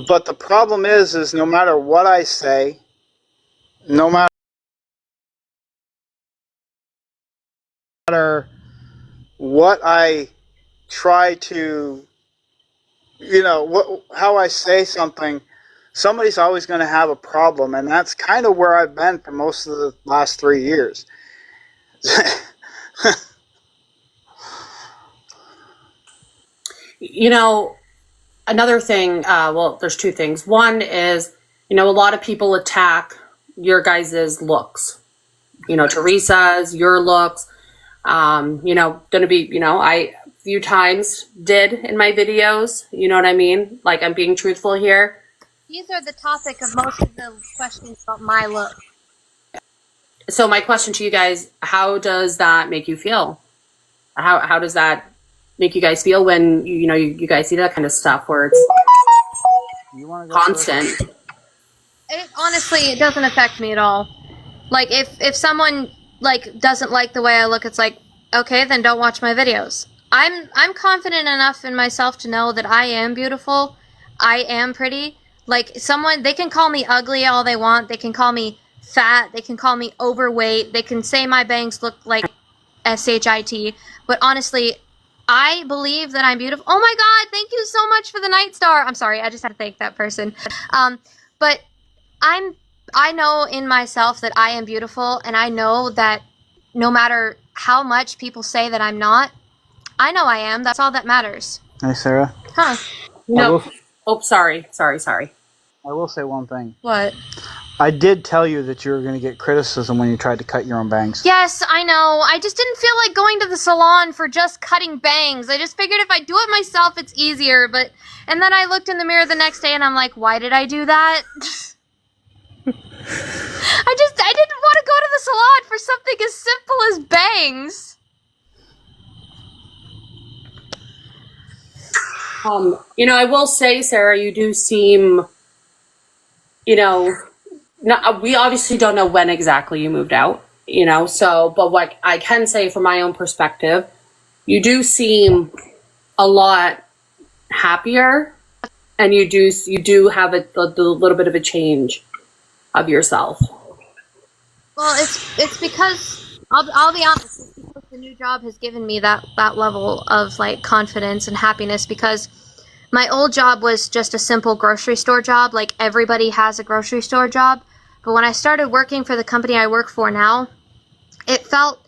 But the problem is no matter what I say, no matter what I try to, how I say something, somebody's always going to have a problem. And that's kind of where I've been for most of the last 3 years. Another thing, there's two things. One is, a lot of people attack your guys' looks. Teresa's, your looks. Gonna be, I a few times did in my videos. You know what I mean? Like, I'm being truthful here. These are the topic of most of the questions about my look. So my question to you guys, how does that make you feel? How does that make you guys feel when you guys see that kind of stuff where it's constant? Honestly, it doesn't affect me at all. Like, if someone, like, doesn't like the way I look, it's like, okay, then don't watch my videos. I'm confident enough in myself to know that I am beautiful. I am pretty. Like, they can call me ugly all they want. They can call me fat. They can call me overweight. They can say my bangs look like SHIT. But honestly, I believe that I'm beautiful. Oh my God, thank you so much for the Night Star. I'm sorry, I just had to thank that person. But I know in myself that I am beautiful, and I know that no matter how much people say that I'm not, I know I am. That's all that matters. Hey, Sarah. Huh. No. Oh, sorry. I will say one thing. What? I did tell you that you were going to get criticism when you tried to cut your own bangs. Yes, I know. I just didn't feel like going to the salon for just cutting bangs. I just figured if I do it myself, it's easier. And then I looked in the mirror the next day and I'm like, why did I do that? I didn't want to go to the salon for something as simple as bangs. I will say, Sarah, you do seem, we obviously don't know when exactly you moved out, but what I can say from my own perspective, you do seem a lot happier, and you do have a little bit of a change of yourself. Well, it's because I'll be honest. It's because the new job has given me that level of like confidence and happiness. Because my old job was just a simple grocery store job. Like everybody has a grocery store job, but when I started working for the company I work for now, it felt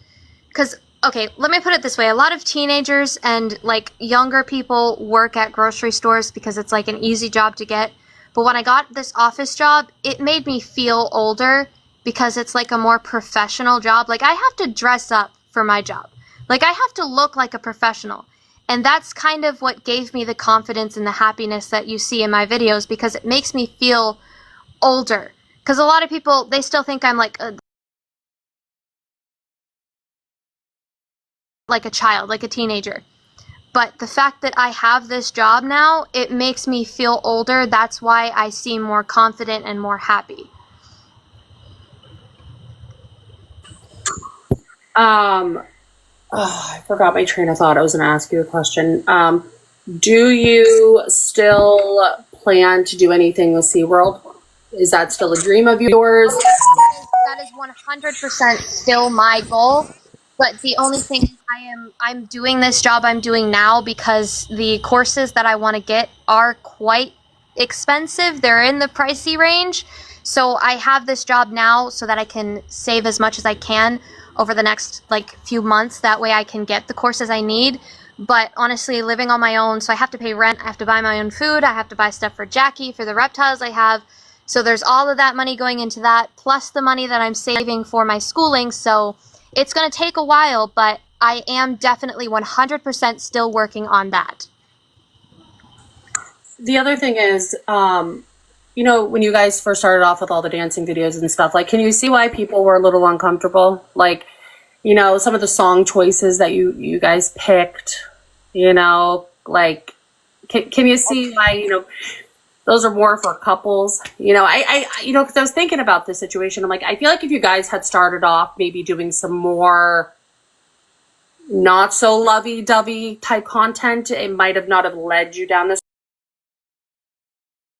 okay, let me put it this way. A lot of teenagers and like younger people work at grocery stores because it's like an easy job to get. But when I got this office job, it made me feel older because it's like a more professional job. Like I have to dress up for my job. Like I have to look like a professional. And that's kind of what gave me the confidence and the happiness that you see in my videos, because it makes me feel older. Because a lot of people, they still think I'm like a child, like a teenager. But the fact that I have this job now, it makes me feel older. That's why I seem more confident and more happy. I forgot my train of thought. I was going to ask you a question. Do you still plan to do anything with SeaWorld? Is that still a dream of yours? That is 100% still my goal. But the only thing is I'm doing this job I'm doing now because the courses that I want to get are quite expensive. They're in the pricey range. So I have this job now so that I can save as much as I can over the next few months. That way I can get the courses I need. But honestly, living on my own, so I have to pay rent, I have to buy my own food, I have to buy stuff for Jackie, for the reptiles I have. So there's all of that money going into that, plus the money that I'm saving for my schooling. So it's going to take a while, but I am definitely 100% still working on that. The other thing is, when you guys first started off with all the dancing videos and stuff, can you see why people were a little uncomfortable? Some of the song choices that you guys picked, can you see why, those are more for couples? Because I was thinking about this situation. I'm like, I feel like if you guys had started off maybe doing some more not so lovey-dovey type content, it might have not have led you down this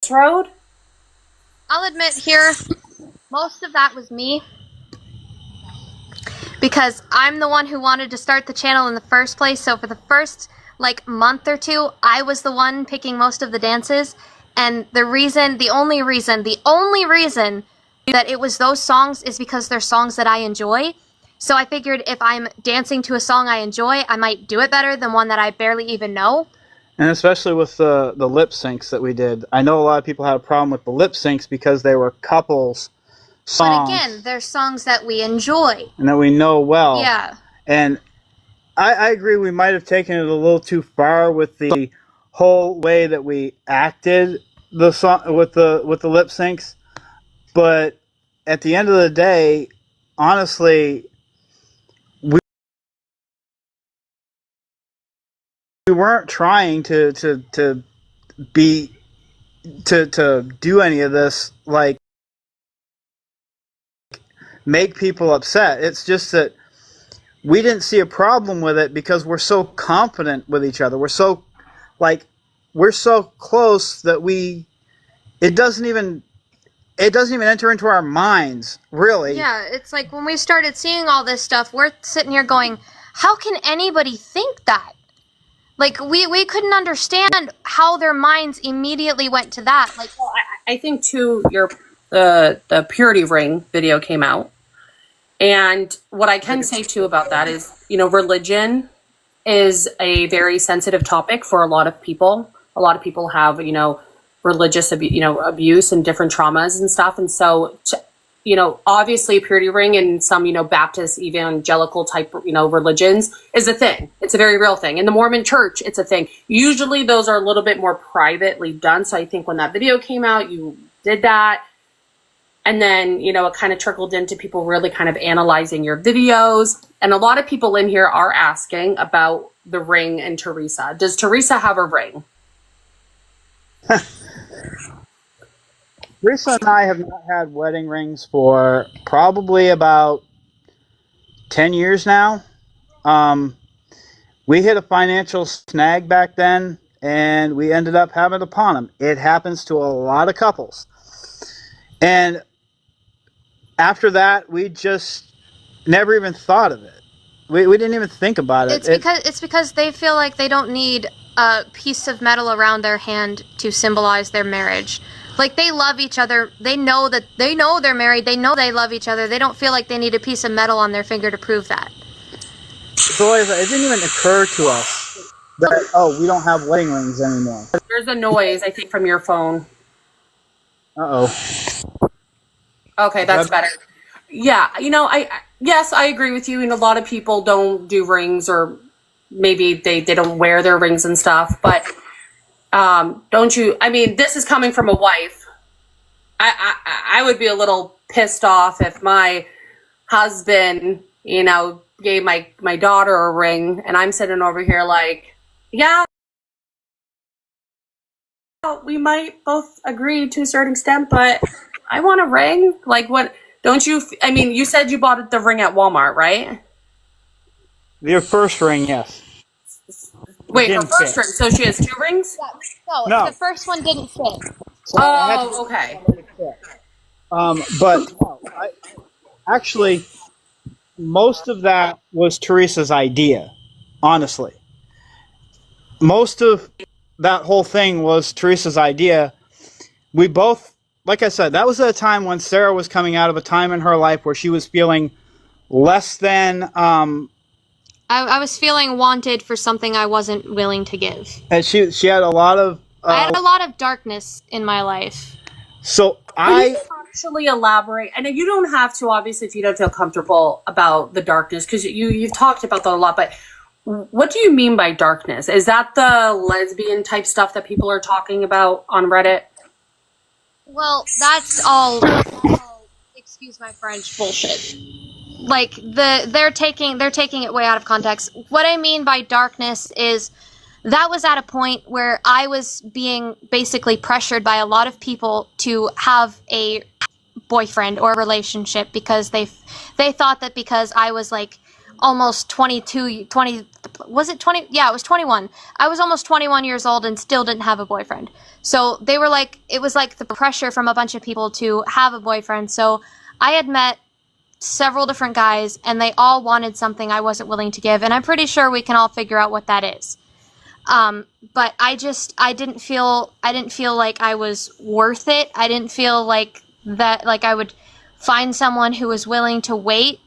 road. I'll admit here, most of that was me. Because I'm the one who wanted to start the channel in the first place. So for the first month or two, I was the one picking most of the dances. And the only reason that it was those songs is because they're songs that I enjoy. So I figured if I'm dancing to a song I enjoy, I might do it better than one that I barely even know. And especially with the lip syncs that we did. I know a lot of people had a problem with the lip syncs because they were couples songs. But again, they're songs that we enjoy. And that we know well. Yeah. And I agree we might have taken it a little too far with the whole way that we acted the song with the lip syncs. But at the end of the day, honestly, we weren't trying to be to do any of this, like make people upset. It's just that we didn't see a problem with it because we're so confident with each other. We're so close that it doesn't even enter into our minds, really. Yeah, it's like when we started seeing all this stuff, we're sitting here going, how can anybody think that? Like, we couldn't understand how their minds immediately went to that. Like, Well, I think too, the purity ring video came out, and what I can say too about that is, religion is a very sensitive topic for a lot of people. A lot of people have, religious, abuse and different traumas and stuff, and so, obviously purity ring and some, Baptist evangelical type, religions is a thing. It's a very real thing. In the Mormon church, it's a thing. Usually those are a little bit more privately done. So I think when that video came out, you did that. And then, it kind of trickled into people really kind of analyzing your videos. And a lot of people in here are asking about the ring and Teresa. Does Teresa have a ring? Teresa and I have not had wedding rings for probably about 10 years now. We hit a financial snag back then, and we ended up having to pawn them. It happens to a lot of couples. And after that, we just never even thought of it. We didn't even think about it. It's because they feel like they don't need a piece of metal around their hand to symbolize their marriage. Like, they love each other. They know they're married. They know they love each other. They don't feel like they need a piece of metal on their finger to prove that. So it didn't even occur to us that, we don't have wedding rings anymore. There's a noise, I think, from your phone. Uh-oh. Okay, that's better. Yeah, yes, I agree with you. And a lot of people don't do rings, or maybe they don't wear their rings and stuff. But don't you? I mean, this is coming from a wife. I would be a little pissed off if my husband, gave my daughter a ring, and I'm sitting over here like, yeah, we might both agree to a certain extent, but I want a ring. Like, what? Don't you? I mean, you said you bought the ring at Walmart, right? Your first ring, yes. Wait, her first ring. So she has two rings? No, the first one didn't fit. Oh, okay. But actually, most of that was Teresa's idea, honestly. Most of that whole thing was Teresa's idea. We both, like I said, that was at a time when Sarah was coming out of a time in her life where she was feeling less than... I was feeling wanted for something I wasn't willing to give. And she had a lot of... I had a lot of darkness in my life. So Can you actually elaborate? And you don't have to, obviously, if you don't feel comfortable about the darkness, because you've talked about that a lot, but what do you mean by darkness? Is that the lesbian type stuff that people are talking about on Reddit? Well, that's all excuse my French, bullshit. Like, they're taking it way out of context. What I mean by darkness is that was at a point where I was being basically pressured by a lot of people to have a boyfriend or a relationship because they thought that because I was like almost 22, 20, was it 20? Yeah, it was 21. I was almost 21 years old and still didn't have a boyfriend. So they were like, it was like the pressure from a bunch of people to have a boyfriend. So I had met several different guys and they all wanted something I wasn't willing to give. And I'm pretty sure we can all figure out what that is. But I didn't feel like I was worth it. I didn't feel like that, like I would find someone who was willing to wait.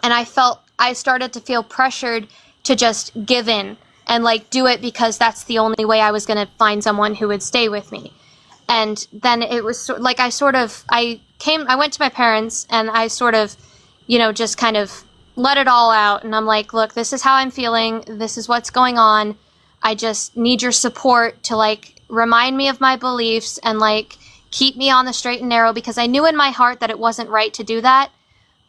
And I started to feel pressured to just give in and like do it because that's the only way I was going to find someone who would stay with me. And then it was like I went to my parents and I sort of, just kind of let it all out. And I'm like, look, this is how I'm feeling. This is what's going on. I just need your support to like remind me of my beliefs and like keep me on the straight and narrow, because I knew in my heart that it wasn't right to do that.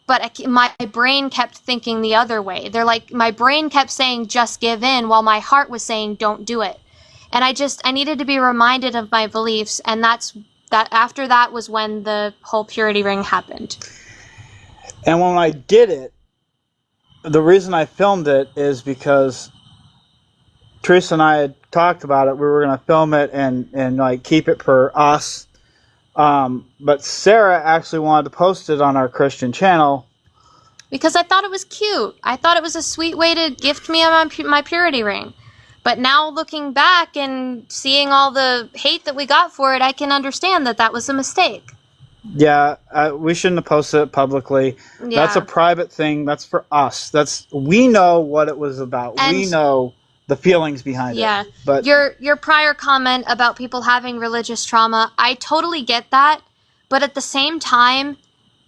but my brain kept thinking the other way. They're like, my brain kept saying, just give in, while my heart was saying, don't do it. And I needed to be reminded of my beliefs. And after that was when the whole purity ring happened. And when I did it, the reason I filmed it is because Teresa and I had talked about it. We were going to film it and like keep it for us. But Sarah actually wanted to post it on our Christian channel. Because I thought it was cute. I thought it was a sweet way to gift me my purity ring. But now looking back and seeing all the hate that we got for it, I can understand that was a mistake. Yeah, we shouldn't have posted it publicly. Yeah. That's a private thing. That's for us. We know what it was about. And we know the feelings behind yeah. it. But your prior comment about people having religious trauma, I totally get that. But at the same time,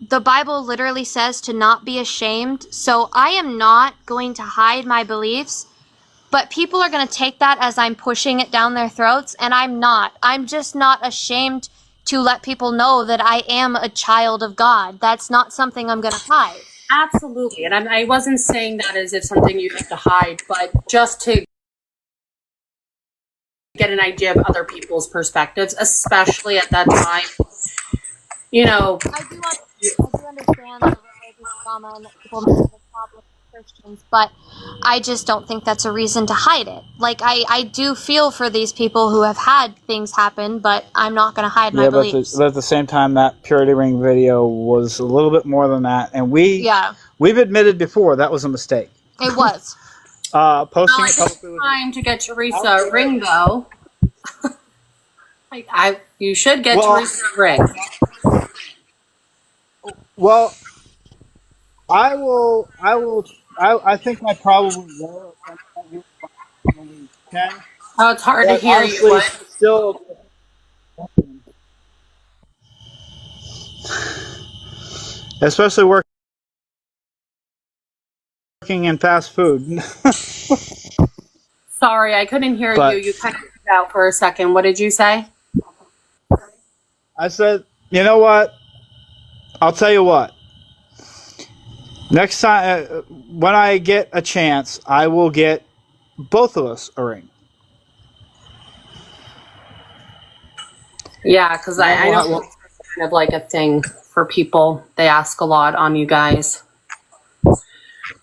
the Bible literally says to not be ashamed. So I am not going to hide my beliefs. But people are going to take that as I'm pushing it down their throats. And I'm not. I'm just not ashamed to let people know that I am a child of God. That's not something I'm going to hide. Absolutely. And I wasn't saying that as if something you have to hide, but just to get an idea of other people's perspectives, especially at that time. You know, I do understand the religious trauma and that people may have a problem with Christians, but I just don't think that's a reason to hide it. Like, I do feel for these people who have had things happen, but I'm not going to hide my beliefs. But at the same time, that purity ring video was a little bit more than that, and we've admitted before that was a mistake. It was. Posting it it's publicly. time to get Teresa a ring, though. You should get Teresa a ring. Well, I will. I think I probably will. When we can. Oh, it's hard to hear honestly, you. Still, especially working in fast food. Sorry, I couldn't hear But- you. You kind of cut out for a second. What did you say? I said, you know what? I'll tell you what. Next time, when I get a chance, I will get both of us a ring. Yeah, because I know it's kind of like a thing for people. They ask a lot on you guys.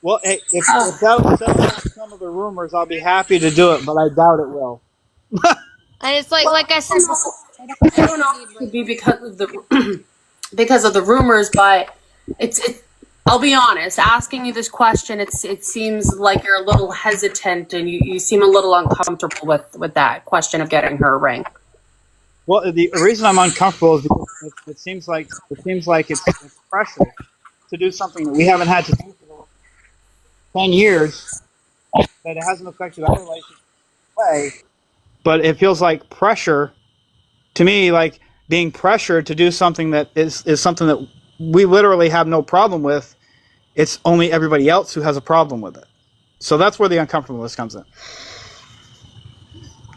Well, hey, if that settles some of the rumors, I'll be happy to do it, but I doubt it will. And it's like I said, I don't know if it could be because of the because of the rumors, but it's I'll be honest, asking you this question, it seems like you're a little hesitant and you seem a little uncomfortable with that question of getting her a ring. Well, the reason I'm uncomfortable is because it seems like it's pressure to do something that we haven't had to do for 10 years, that it hasn't affected our relationship in a way, but it feels like pressure to me, like being pressured to do something that is something that we literally have no problem with. It's only everybody else who has a problem with it. So that's where the uncomfortableness comes in.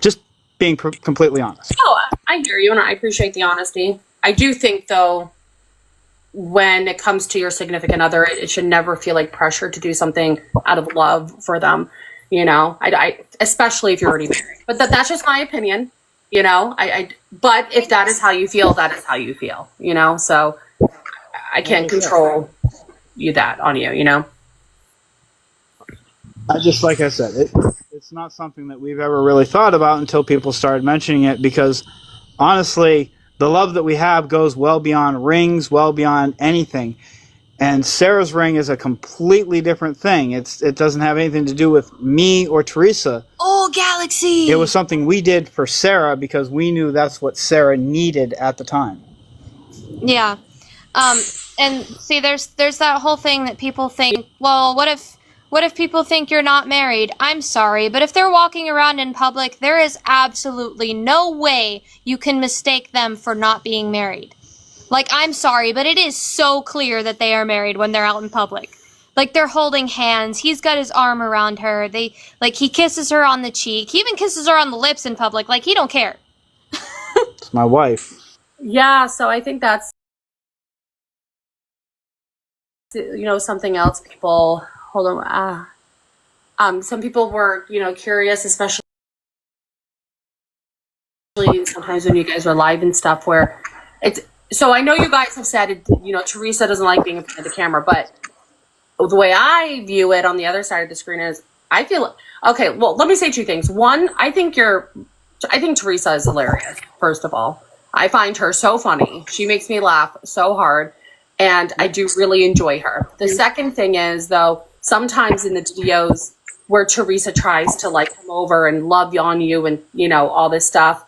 Just being completely honest. Oh, I hear you, and I appreciate the honesty. I do think, though, when it comes to your significant other, it should never feel like pressure to do something out of love for them. You know, I especially if you're already married. But that's just my opinion. You know, but if that is how you feel, that is how you feel. You know, so I can't control on you. You know. Like I said, it's not something that we've ever really thought about until people started mentioning it, because honestly, the love that we have goes well beyond rings, well beyond anything. And Sarah's ring is a completely different thing. It doesn't have anything to do with me or Teresa. Oh, Galaxy! It was something we did for Sarah because we knew that's what Sarah needed at the time. Yeah. And see, there's that whole thing that people think, well, what if people think you're not married? I'm sorry, but if they're walking around in public, there is absolutely no way you can mistake them for not being married. Like, I'm sorry, but it is so clear that they are married when they're out in public. Like, they're holding hands. He's got his arm around her. He kisses her on the cheek. He even kisses her on the lips in public. Like, he don't care. It's my wife. Yeah, so I think that's something else people, hold on, some people were, curious, especially sometimes when you guys are live and stuff where so I know you guys have said, Teresa doesn't like being in front of the camera, but the way I view it on the other side of the screen is I feel, okay, well, let me say two things. One, I think Teresa is hilarious, first of all. I find her so funny. She makes me laugh so hard, and I do really enjoy her. The second thing is, though, sometimes in the videos where Teresa tries to like come over and love on you and, all this stuff,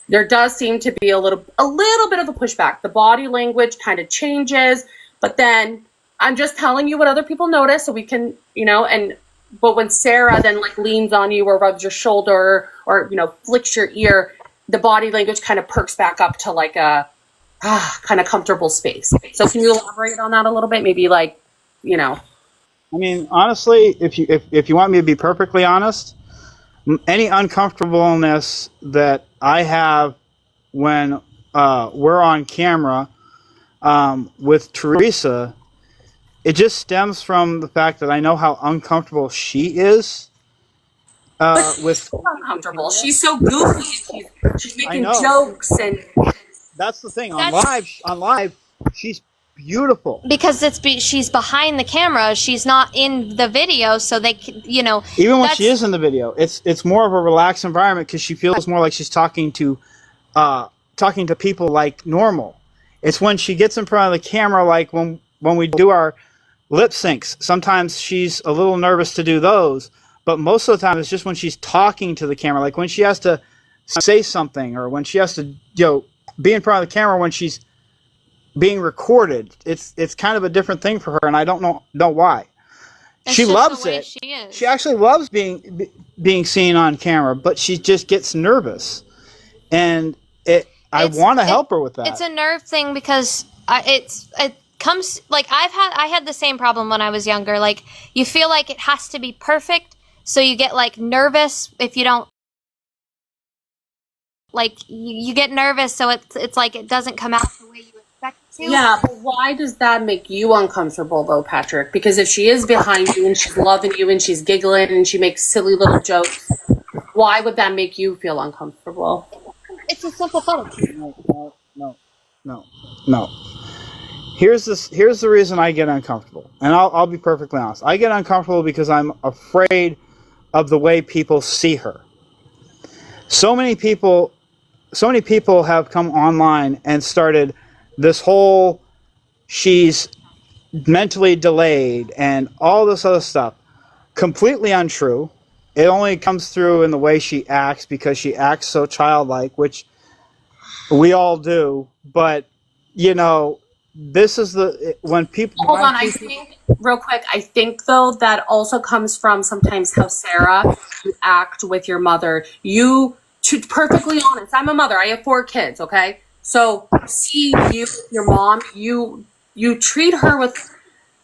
there does seem to be a little bit of a pushback. The body language kind of changes, but then I'm just telling you what other people notice so we can, but when Sarah then like leans on you or rubs your shoulder or, flicks your ear, the body language kind of perks back up to like a kind of comfortable space. So can you elaborate on that a little bit? Maybe like, I mean, honestly, if you want me to be perfectly honest, any uncomfortableness that I have when we're on camera with Teresa, it just stems from the fact that I know how uncomfortable she is. With uncomfortable. She's so goofy. She's making jokes, and that's the thing. On live, she's beautiful because she's behind the camera. She's not in the video, so they, Even when she is in the video, it's more of a relaxed environment because she feels more like she's talking to people like normal. It's when she gets in front of the camera, like when we do our lip syncs. Sometimes she's a little nervous to do those. But most of the time, it's just when she's talking to the camera, like when she has to say something or when she has to, be in front of the camera when she's being recorded. It's kind of a different thing for her, and I don't know why. She loves it. She actually loves being seen on camera, but she just gets nervous, and I want to help her with that. It's a nerve thing because it comes like I had the same problem when I was younger. Like you feel like it has to be perfect. So you get like nervous if you don't, like you get nervous. So it's like it doesn't come out the way you expect it to. Yeah, but why does that make you uncomfortable though, Patrick? Because if she is behind you and she's loving you and she's giggling and she makes silly little jokes, why would that make you feel uncomfortable? It's a simple thing. No. Here's the reason I get uncomfortable, and I'll be perfectly honest. I get uncomfortable because I'm afraid of the way people see her. So many people have come online and started this whole she's mentally delayed and all this other stuff. Completely untrue. It only comes through in the way she acts because she acts so childlike, which we all do. But, this is when people... Hold on, I think, real quick, though, that also comes from sometimes how Sarah, you act with your mother. To perfectly honest, I'm a mother. I have 4 kids, okay? So, see you, your mom, you treat her with,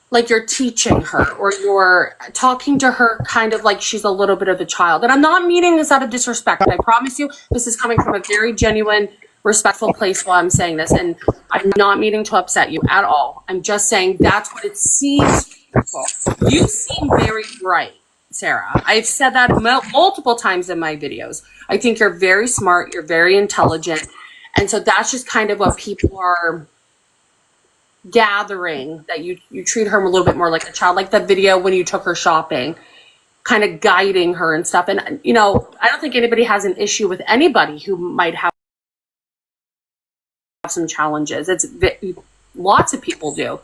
like you're teaching her or you're talking to her kind of like she's a little bit of a child. And I'm not meaning this out of disrespect. I promise you, this is coming from a very genuine, respectful place while I'm saying this, and I'm not meaning to upset you at all. I'm just saying that's what it seems beautiful. You seem very bright, Sarah. I've said that multiple times in my videos. I think you're very smart, you're very intelligent, and so that's just kind of what people are gathering, that you treat her a little bit more like a child, like the video when you took her shopping, kind of guiding her and stuff. And I don't think anybody has an issue with anybody who might have some challenges. Lots of people do,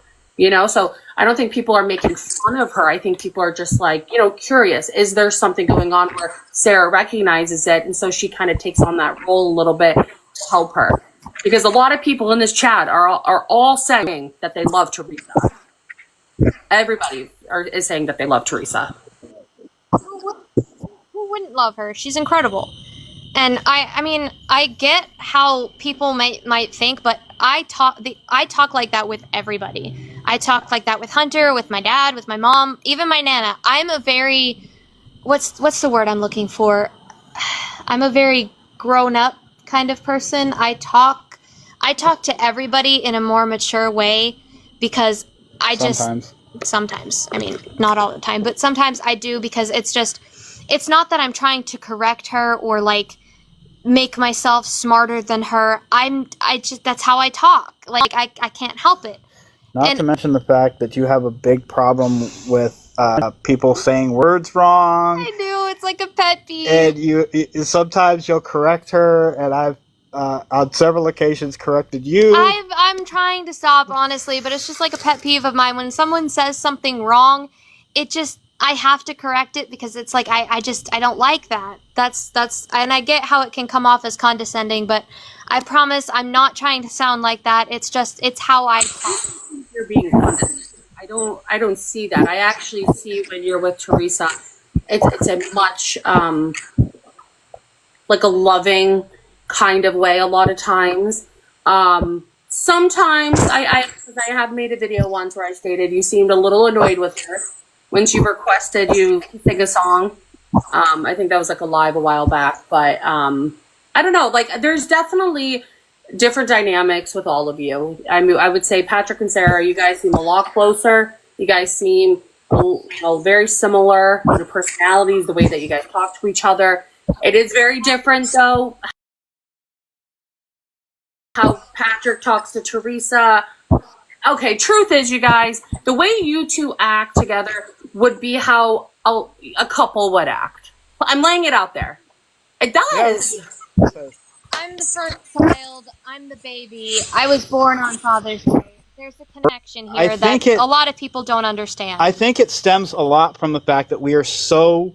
so I don't think people are making fun of her. I think people are just like, curious. Is there something going on where Sarah recognizes it, and so she kind of takes on that role a little bit to help her? Because a lot of people in this chat are all saying that they love Teresa. Everybody is saying that they love Teresa. Who wouldn't love her? She's incredible. And I mean, I get how people might think, but I talk like that with everybody. I talk like that with Hunter, with my dad, with my mom, even my Nana. I'm a very, what's the word I'm looking for? I'm a very grown up kind of person. I talk to everybody in a more mature way because I just Sometimes. sometimes, I mean, not all the time, but sometimes I do, because it's not that I'm trying to correct her or like make myself smarter than her. I just, that's how I talk. Like, I can't help it. Not And- to mention the fact that you have a big problem with people saying words wrong. I do. It's like a pet peeve. And you sometimes you'll correct her, and I've on several occasions corrected you. I'm trying to stop, honestly, but it's just like a pet peeve of mine. When someone says something wrong, I have to correct it, because it's like, I don't like that. That's, and I get how it can come off as condescending, but I promise I'm not trying to sound like that. It's how I talk. You're being condescending. I don't see that. I actually see when you're with Teresa, it's a much like a loving kind of way a lot of times. Sometimes I have made a video once where I stated you seemed a little annoyed with her when she requested you sing a song. I think that was like a live a while back, but I don't know, like there's definitely different dynamics with all of you. I mean, I would say Patrick and Sarah, you guys seem a lot closer. You guys seem, you know, very similar. Your personalities, the way that you guys talk to each other. It is very different, though, how Patrick talks to Teresa. Okay, truth is, you guys, the way you two act together would be how a couple would act. I'm laying it out there. It does. Yes. I'm the first child. I'm the baby. I was born on Father's Day. There's a connection here that a lot of people don't understand. I think it stems a lot from the fact that we are so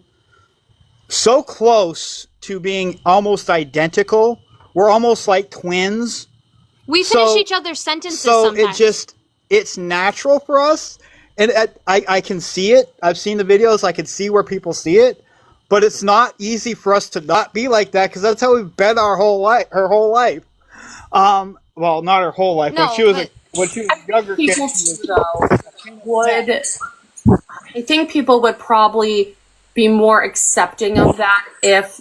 close to being almost identical. We're almost like twins. We finish each other's sentences sometimes. It's natural for us. And I can see it. I've seen the videos. I can see where people see it. But it's not easy for us to not be like that, because that's how we've been our whole life. Her whole life. Well, not her whole life. No, when she was a younger kid. People I think people would probably be more accepting of that if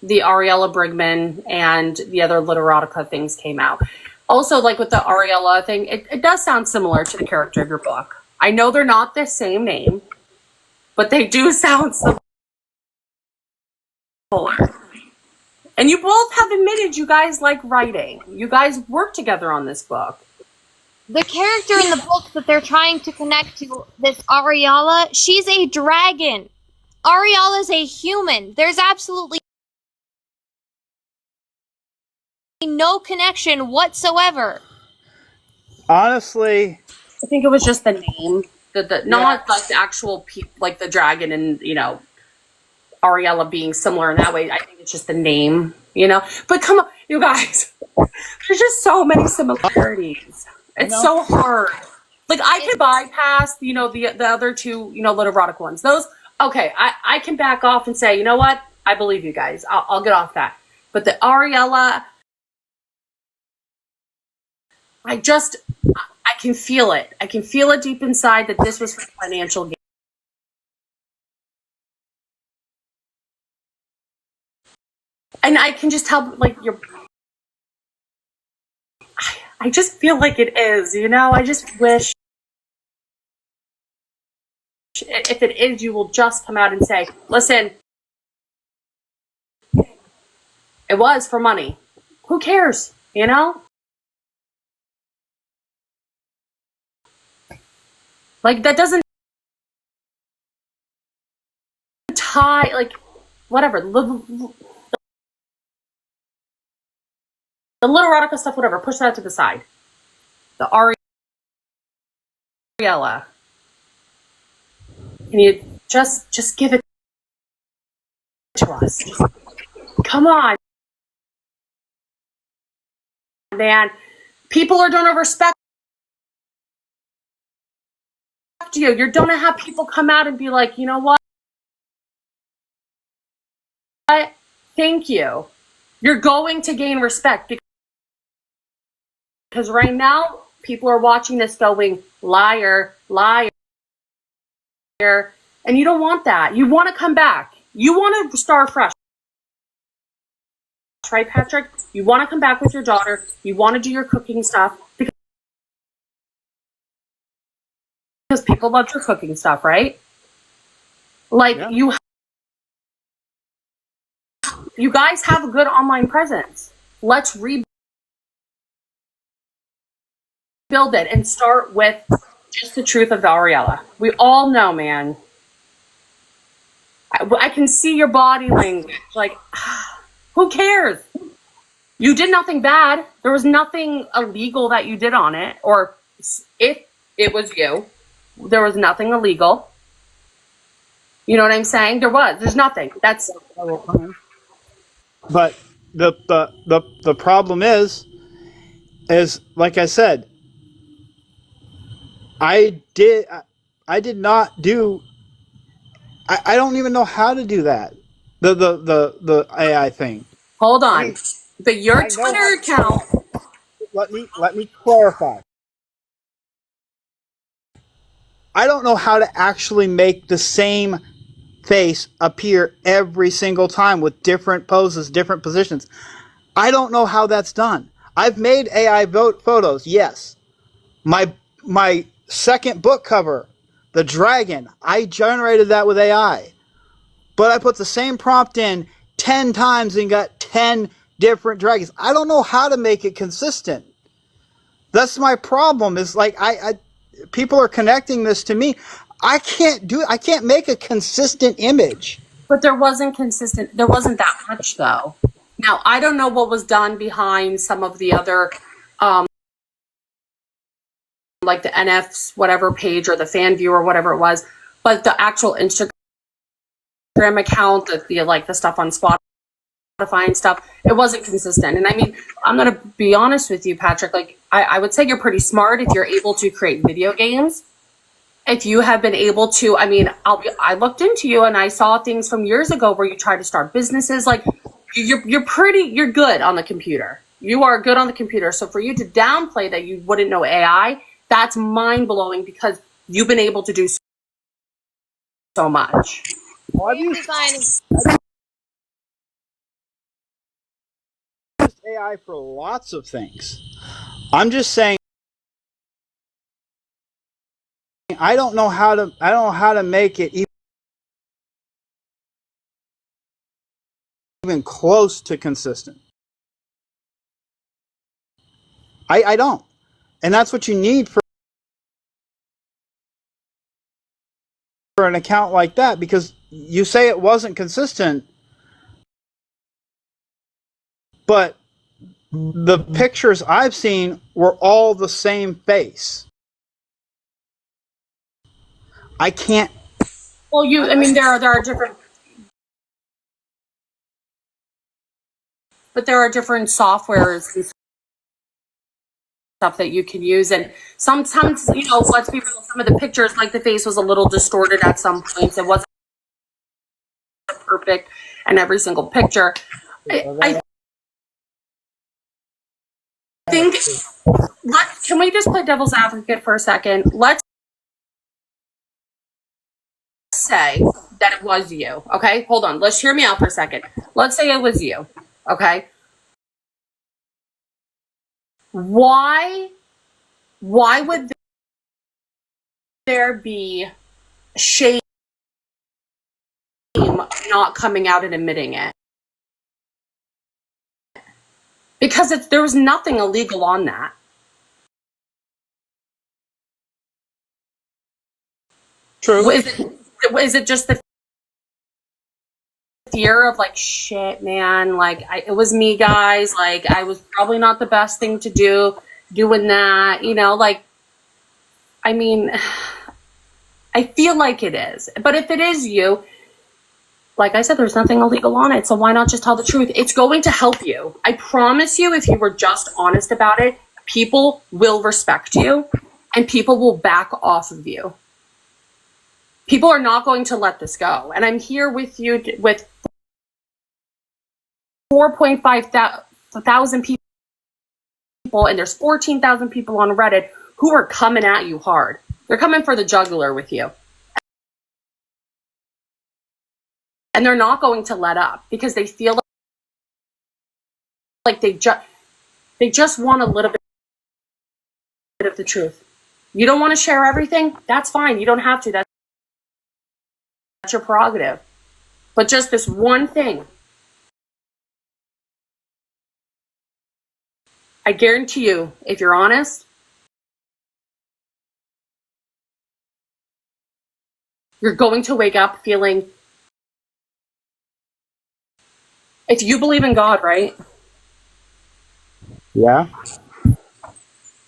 the Ariella Brigman and the other Literotica things came out. Also, like with the Ariella thing, it does sound similar to the character of your book. I know they're not the same name, but they do sound similar. And you both have admitted you guys like writing. You guys work together on this book. The character in the book that they're trying to connect to, this Ariella, she's a dragon. Ariella's a human. There's absolutely no connection whatsoever. Honestly, I think it was just the name, not like the actual like the dragon and, you know, Ariella being similar in that way. I think it's just the name, you know. But come on, you guys, there's just so many similarities. It's so hard. Like I could bypass, you know, the other two, you know, Literotic ones. Those, okay, I can back off and say, you know what, I believe you guys. I'll get off that. But the Ariella, I can feel it. I can feel it deep inside that this was for financial gain. And I can just tell, like, I just feel like it is, you know? I just wish, if it is, you will just come out and say, listen, it was for money. Who cares, you know? Like, that doesn't tie, like, whatever. The Literotica stuff, whatever, push that to the side. The Ariella. Can you just give it to us? Come on, man. People are gonna respect you. You're gonna have people come out and be like, you know what? Thank you. You're going to gain respect because right now people are watching this going, liar, liar. And you don't want that. You want to come back. You want to start fresh. Right, Patrick? You want to come back with your daughter. You want to do your cooking stuff. because people love your cooking stuff, right? Like Yeah. you guys have a good online presence. Let's rebuild it and start with just the truth of Ariella. We all know, man. I can see your body language. Like, who cares? You did nothing bad. There was nothing illegal that you did on it. Or if it was you, there was nothing illegal. You know what I'm saying? There's nothing. That's But the problem is like I said, I did not do. I don't even know how to do that. The AI thing. hold on. But your I know Twitter account. Let me clarify. I don't know how to actually make the same face appear every single time with different poses, different positions. I don't know how that's done. I've made AI photos, yes. My second book cover, the dragon, I generated that with AI. But I put the same prompt in 10 times and got 10 different dragons. I don't know how to make it consistent. That's my problem. Is like people are connecting this to me. I can't make a consistent image. But there wasn't that much though. Now, I don't know what was done behind some of the other like the NF's whatever page or the fan view or whatever it was, but the actual Instagram account, the stuff on Spotify and stuff, it wasn't consistent. And I mean, I'm gonna be honest with you, Patrick, like I would say you're pretty smart if you're able to create video games. If you have been able to, I mean, I looked into you and I saw things from years ago where you tried to start businesses. Like you're good on the computer. You are good on the computer. So for you to downplay that you wouldn't know AI, that's mind blowing because you've been able to do so much. Well, I've used AI for lots of things. I'm just saying I don't know how to make it even close to consistent. I don't. And that's what you need for an account like that, because you say it wasn't consistent, but the pictures I've seen were all the same face. I can't. Well, I mean, there are different, but there are different softwares and stuff that you can use, and sometimes, you know, let's be real, some of the pictures, like the face was a little distorted at some points. It wasn't perfect in every single picture. I think, can we just play devil's advocate for a second? Let's say that it was you, okay? Hold on, let's hear me out for a second. Let's say it was you, okay? Why would there be shame not coming out and admitting it? Because there was nothing illegal on that. True. Is it just the fear of like, shit, man, like it was me, guys, like I was probably not the best thing to do doing that, you know, like, I mean, I feel like it is. But if it is you, like I said, there's nothing illegal on it, so why not just tell the truth? It's going to help you. I promise you, if you were just honest about it, people will respect you and people will back off of you. People are not going to let this go. And I'm here with you with 4.5 thousand people, and there's 14,000 people on Reddit who are coming at you hard. They're coming for the jugular with you. And they're not going to let up because they feel like they just want a little bit of the truth. You don't want to share everything? That's fine. You don't have to. That's your prerogative. But just this one thing. I guarantee you, if you're honest, you're going to wake up feeling, if you believe in God, right? Yeah.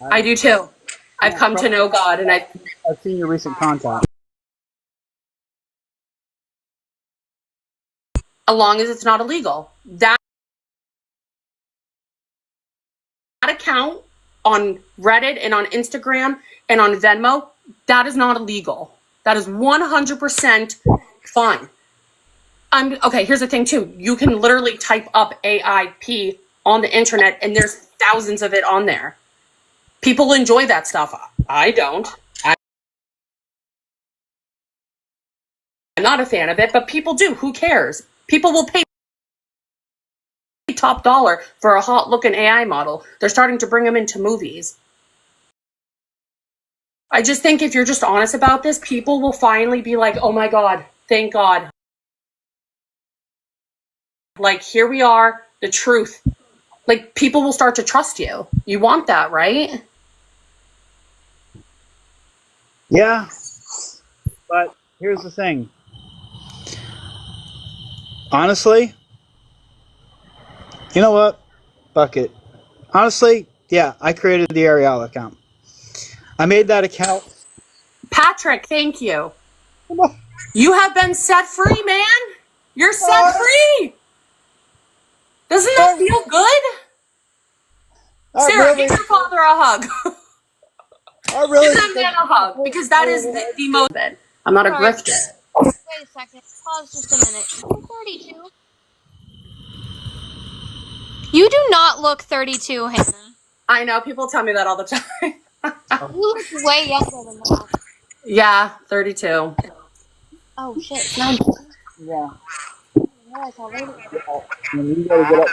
I do too. I've come to know God, and I've seen your recent content. as long as it's not illegal. That account on Reddit and on Instagram and on Venmo, that is not illegal. That is 100% fine. Okay, here's the thing too. You can literally type up AIP on the internet and there's thousands of it on there. People enjoy that stuff. I don't. I'm not a fan of it, but people do. Who cares? People will pay top dollar for a hot looking AI model. They're starting to bring them into movies. I just think if you're just honest about this, people will finally be like, oh my God, thank God. Like, here we are, the truth. Like, people will start to trust you. You want that, right? Yeah. But here's the thing. Honestly, you know what? Fuck it. Honestly, yeah, I created the Ariel account. I made that account. Patrick, thank you. You have been set free, man. You're set free. Doesn't that feel good? Sarah, really, give your father a hug. I really Give that man a hug, because that is the most. I'm not a grifter. Wait a second. Pause just a minute. You're 32. You do not look 32, Hannah. I know, people tell me that all the time. You look way younger than that. Yeah, 32. Oh, shit. Yeah. Yes, I'll wait. You gotta get up. I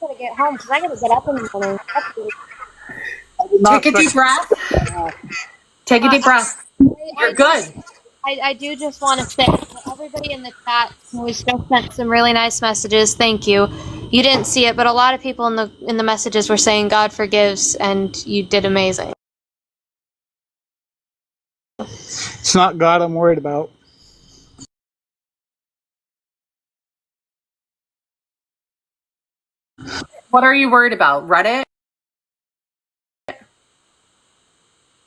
gotta get home because I gotta get up in the morning. Take a deep breath. Take a deep breath. You're good. I do just want to say to everybody in the chat who's just sent some really nice messages, thank you. You didn't see it, but a lot of people in the messages were saying God forgives, and you did amazing. It's not God I'm worried about. What are you worried about? Reddit?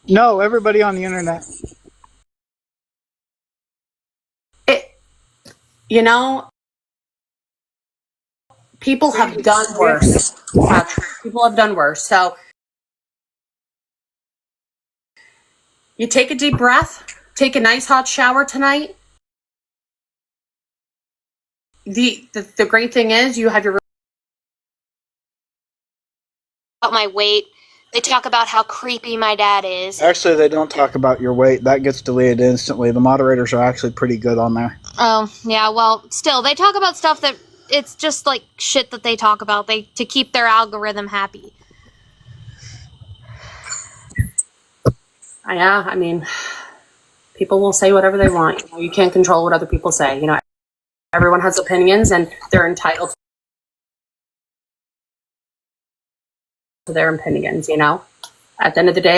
No, everybody on the internet. You know, people have done worse. People have done worse. So you take a deep breath, take a nice hot shower tonight. The great thing is you have your About my weight. They talk about how creepy my dad is. Actually, they don't talk about your weight. That gets deleted instantly. The moderators are actually pretty good on there. Oh, yeah, well, still, they talk about stuff that it's just like shit that they talk about to keep their algorithm happy. Yeah, I mean, people will say whatever they want. You can't control what other people say. You know, everyone has opinions and they're entitled to their opinions, you know? At the end of the day,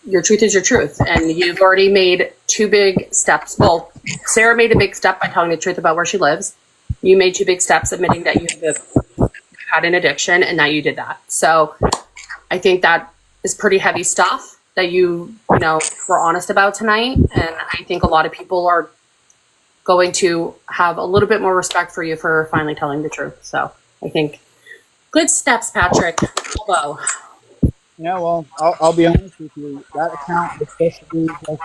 your truth is your truth. And you've already made 2 big steps. Well, Sarah made a big step by telling the truth about where she lives. You made 2 big steps admitting that you had an addiction and that you did that. So I think that is pretty heavy stuff that you were honest about tonight. And I think a lot of people are going to have a little bit more respect for you for finally telling the truth. So I think good steps, Patrick. Bravo. Yeah, well, I'll be honest with you. That account was supposed to be just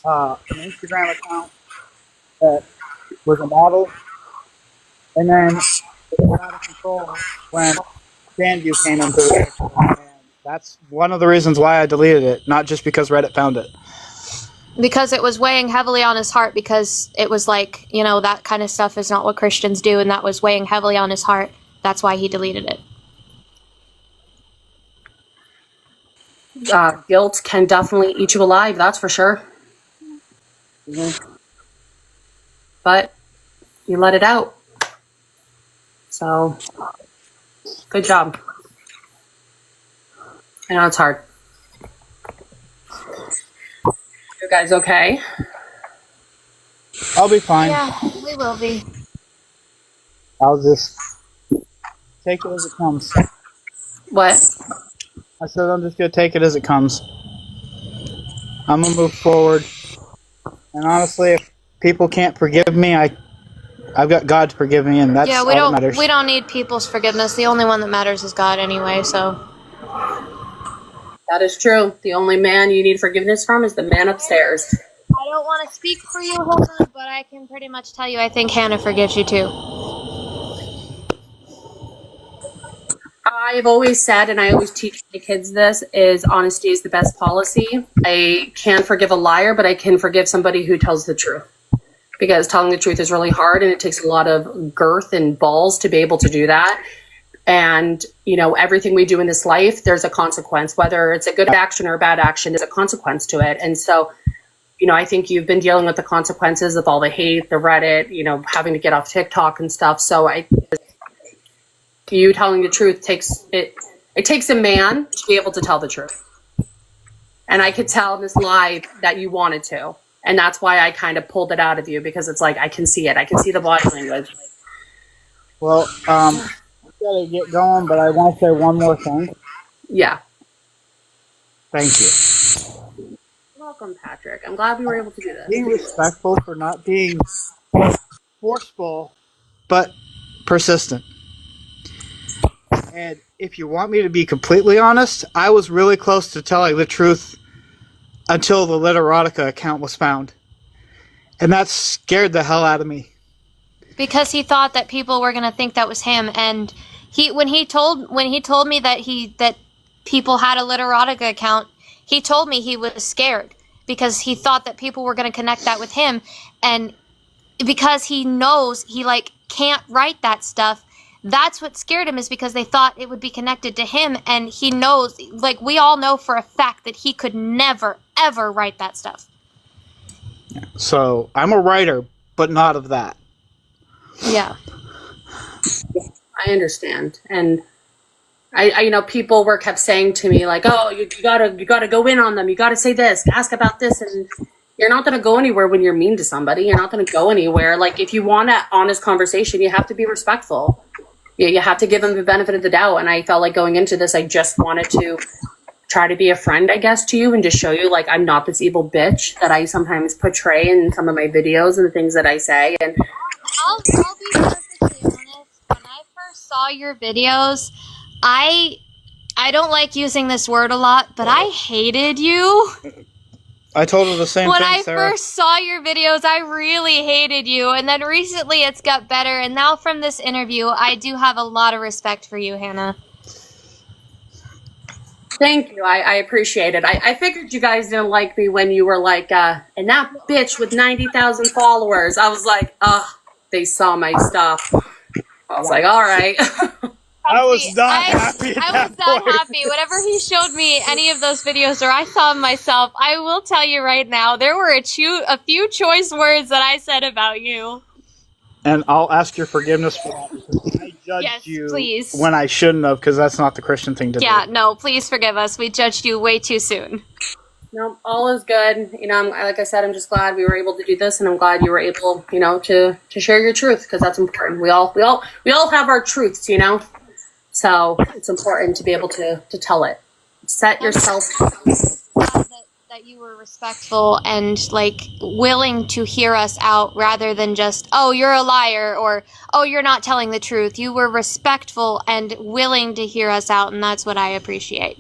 an Instagram account that was a model, and then it got out of control when Sandview came into it. And that's one of the reasons why I deleted it, not just because Reddit found it. Because it was weighing heavily on his heart, because it was like, that kind of stuff is not what Christians do, and that was weighing heavily on his heart. That's why he deleted it. guilt can definitely eat you alive, that's for sure. But you let it out. So, good job. I know it's hard. You guys okay? I'll be fine. Yeah, we will be. I'll just take it as it comes. What? I said I'm just gonna take it as it comes. I'm gonna move forward. And honestly, if people can't forgive me, I've got God to forgive me, and that's Yeah, all we that matters. don't need people's forgiveness. The only one that matters is God anyway, so. That is true. The only man you need forgiveness from is the man upstairs. I don't want to speak for you, Hannah, but I can pretty much tell you I think Hannah forgives you too. I've always said, and I always teach my kids this, is honesty is the best policy. I can forgive a liar, but I can forgive somebody who tells the truth. Because telling the truth is really hard, and it takes a lot of girth and balls to be able to do that. And, you know, everything we do in this life, there's a consequence. Whether it's a good action or a bad action, there's a consequence to it. And so, you know, I think you've been dealing with the consequences of all the hate, the Reddit, you know, having to get off TikTok and stuff. So you telling the truth takes a man to be able to tell the truth. And I could tell in this live that you wanted to. And that's why I kind of pulled it out of you, because it's like, I can see it. I can see the body language. Well, I've got to get going, but I want to say one more thing. Yeah. Thank you. Welcome, Patrick. I'm glad we were able to do this. Being respectful for not being forceful, but persistent. And if you want me to be completely honest, I was really close to telling the truth until the Literotica account was found. And that scared the hell out of me. Because he thought that people were gonna think that was him, and when he told me that people had a Literotica account, he told me he was scared because he thought that people were gonna connect that with him, and because he knows he can't write that stuff. That's what scared him, is because they thought it would be connected to him, and he knows, we all know for a fact that he could never, ever write that stuff. So, I'm a writer, but not of that. Yeah. I understand. And I you know, people kept saying to me, like, oh, you gotta go in on them. You gotta say this, ask about this. And you're not going to go anywhere when you're mean to somebody. You're not going to go anywhere. Like, if you want an honest conversation, you have to be respectful. You have to give them the benefit of the doubt. And I felt like going into this, I just wanted to try to be a friend, I guess, to you, and just show you, like, I'm not this evil bitch that I sometimes portray in some of my videos and the things that I say. And I'll be perfectly honest. When I first saw your videos, I don't like using this word a lot, but I hated you. I told her the same When thing, I Sarah. first saw your videos, I really hated you. And then recently it's got better. And now from this interview, I do have a lot of respect for you, Hannah. thank you. I appreciate it. I figured you guys didn't like me when you were like, and that bitch with 90,000 followers. I was like, they saw my stuff. I was like, all right. I was not happy. I was not happy. Whenever he showed me any of those videos, or I saw them myself, I will tell you right now, there were a few choice words that I said about you. And I'll ask your forgiveness for that, because I judged you please. when I shouldn't have, because that's not the Christian thing to do. Yeah, no, please forgive us. We judged you way too soon. No, all is good. You know, like I said, I'm just glad we were able to do this, and I'm glad you were able, you know, to share your truth, because that's important. We all have our truths, you know. So it's important to be able to tell it. Set yourself. That you were respectful and like willing to hear us out rather than just, oh, you're a liar, or oh, you're not telling the truth. You were respectful and willing to hear us out, and that's what I appreciate.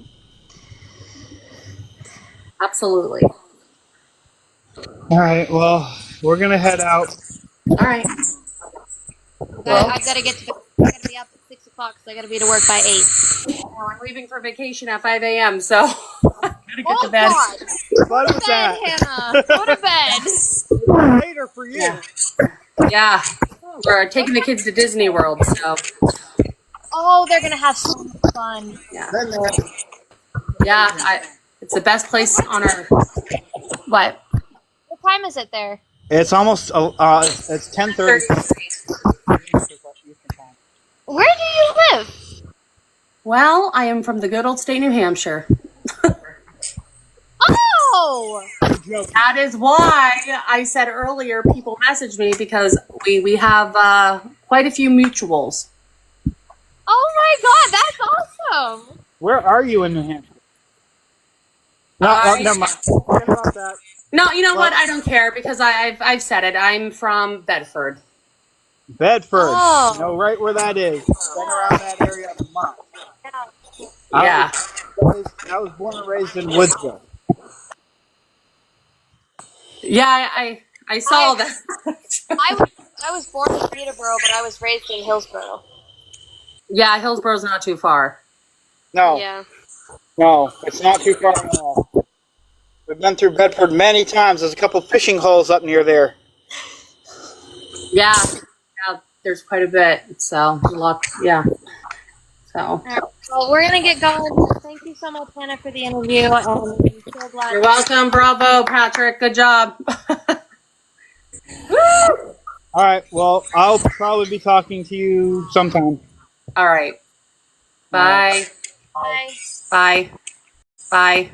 Absolutely. All right, well, we're going to head out. All right. I've got to I gotta be up at 6 o'clock because I gotta be to work by 8. Well, I'm leaving for vacation at 5 a.m., so I gotta get to bed. God. Go to Bed, Hannah. Go to bed. Later for you. Yeah. We're taking the kids to Disney World, so. Oh, they're gonna have so much fun. Yeah. Yeah, It's the best place on earth. What? What time is it there? It's almost it's 10:30. Where do you live? Well, I am from the good old state of New Hampshire. Oh! That is why I said earlier people message me because we have quite a few mutuals. Oh my god, that's awesome! Where are you in New Hampshire? No, never mind. Forget about that. No, you know what? I don't care because I've said it. I'm from Bedford. Bedford. Oh. You know right where that is. Been around that area a month. Yeah. I was born and raised in Woodsville. Yeah, I saw that. I was born in Peterborough, but I was raised in Hillsborough. Yeah, Hillsboro's not too far. No, Yeah. no, it's not too far at all. We've been through Bedford many times. There's a couple fishing holes up near there. Yeah, there's quite a bit. So, yeah. So, All right, well, we're gonna get going. Thank you so much, Hannah, for the interview. I'm so glad. you're welcome. Bravo, Patrick. Good job. All right, well, I'll probably be talking to you sometime. All right. Bye. Bye. Bye. Bye.